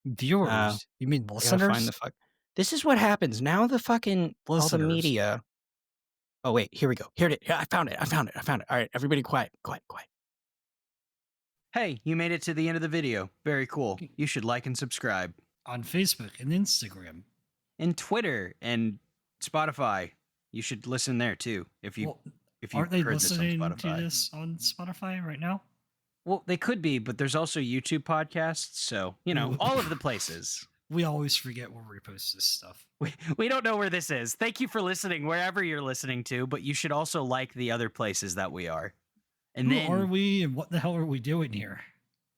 Viewers, you mean I gotta find listeners? the fuck. This is what happens now. The fucking all the Listeners. media. Oh wait, here we go. Here it is. Yeah, I found it. All right, everybody, quiet. Hey, you made it to the end of the video. Very cool. You should like and subscribe. On Facebook and Instagram. And Twitter and Spotify. You should listen there too. If you Aren't they heard this on listening to Spotify. this on Spotify right now? Well, they could be, but there's also YouTube podcasts, so all of the places. We always forget where we post this stuff. We don't know where this is. Thank you for listening wherever you're listening to, but you should also like the other places that we are. And Who then are we and what the hell are we doing here?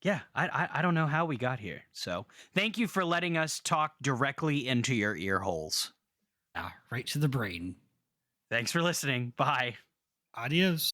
yeah, I don't know how we got here. So thank you for letting us talk directly into your ear holes. Ah, right to the brain. Thanks for listening. Bye. Adios.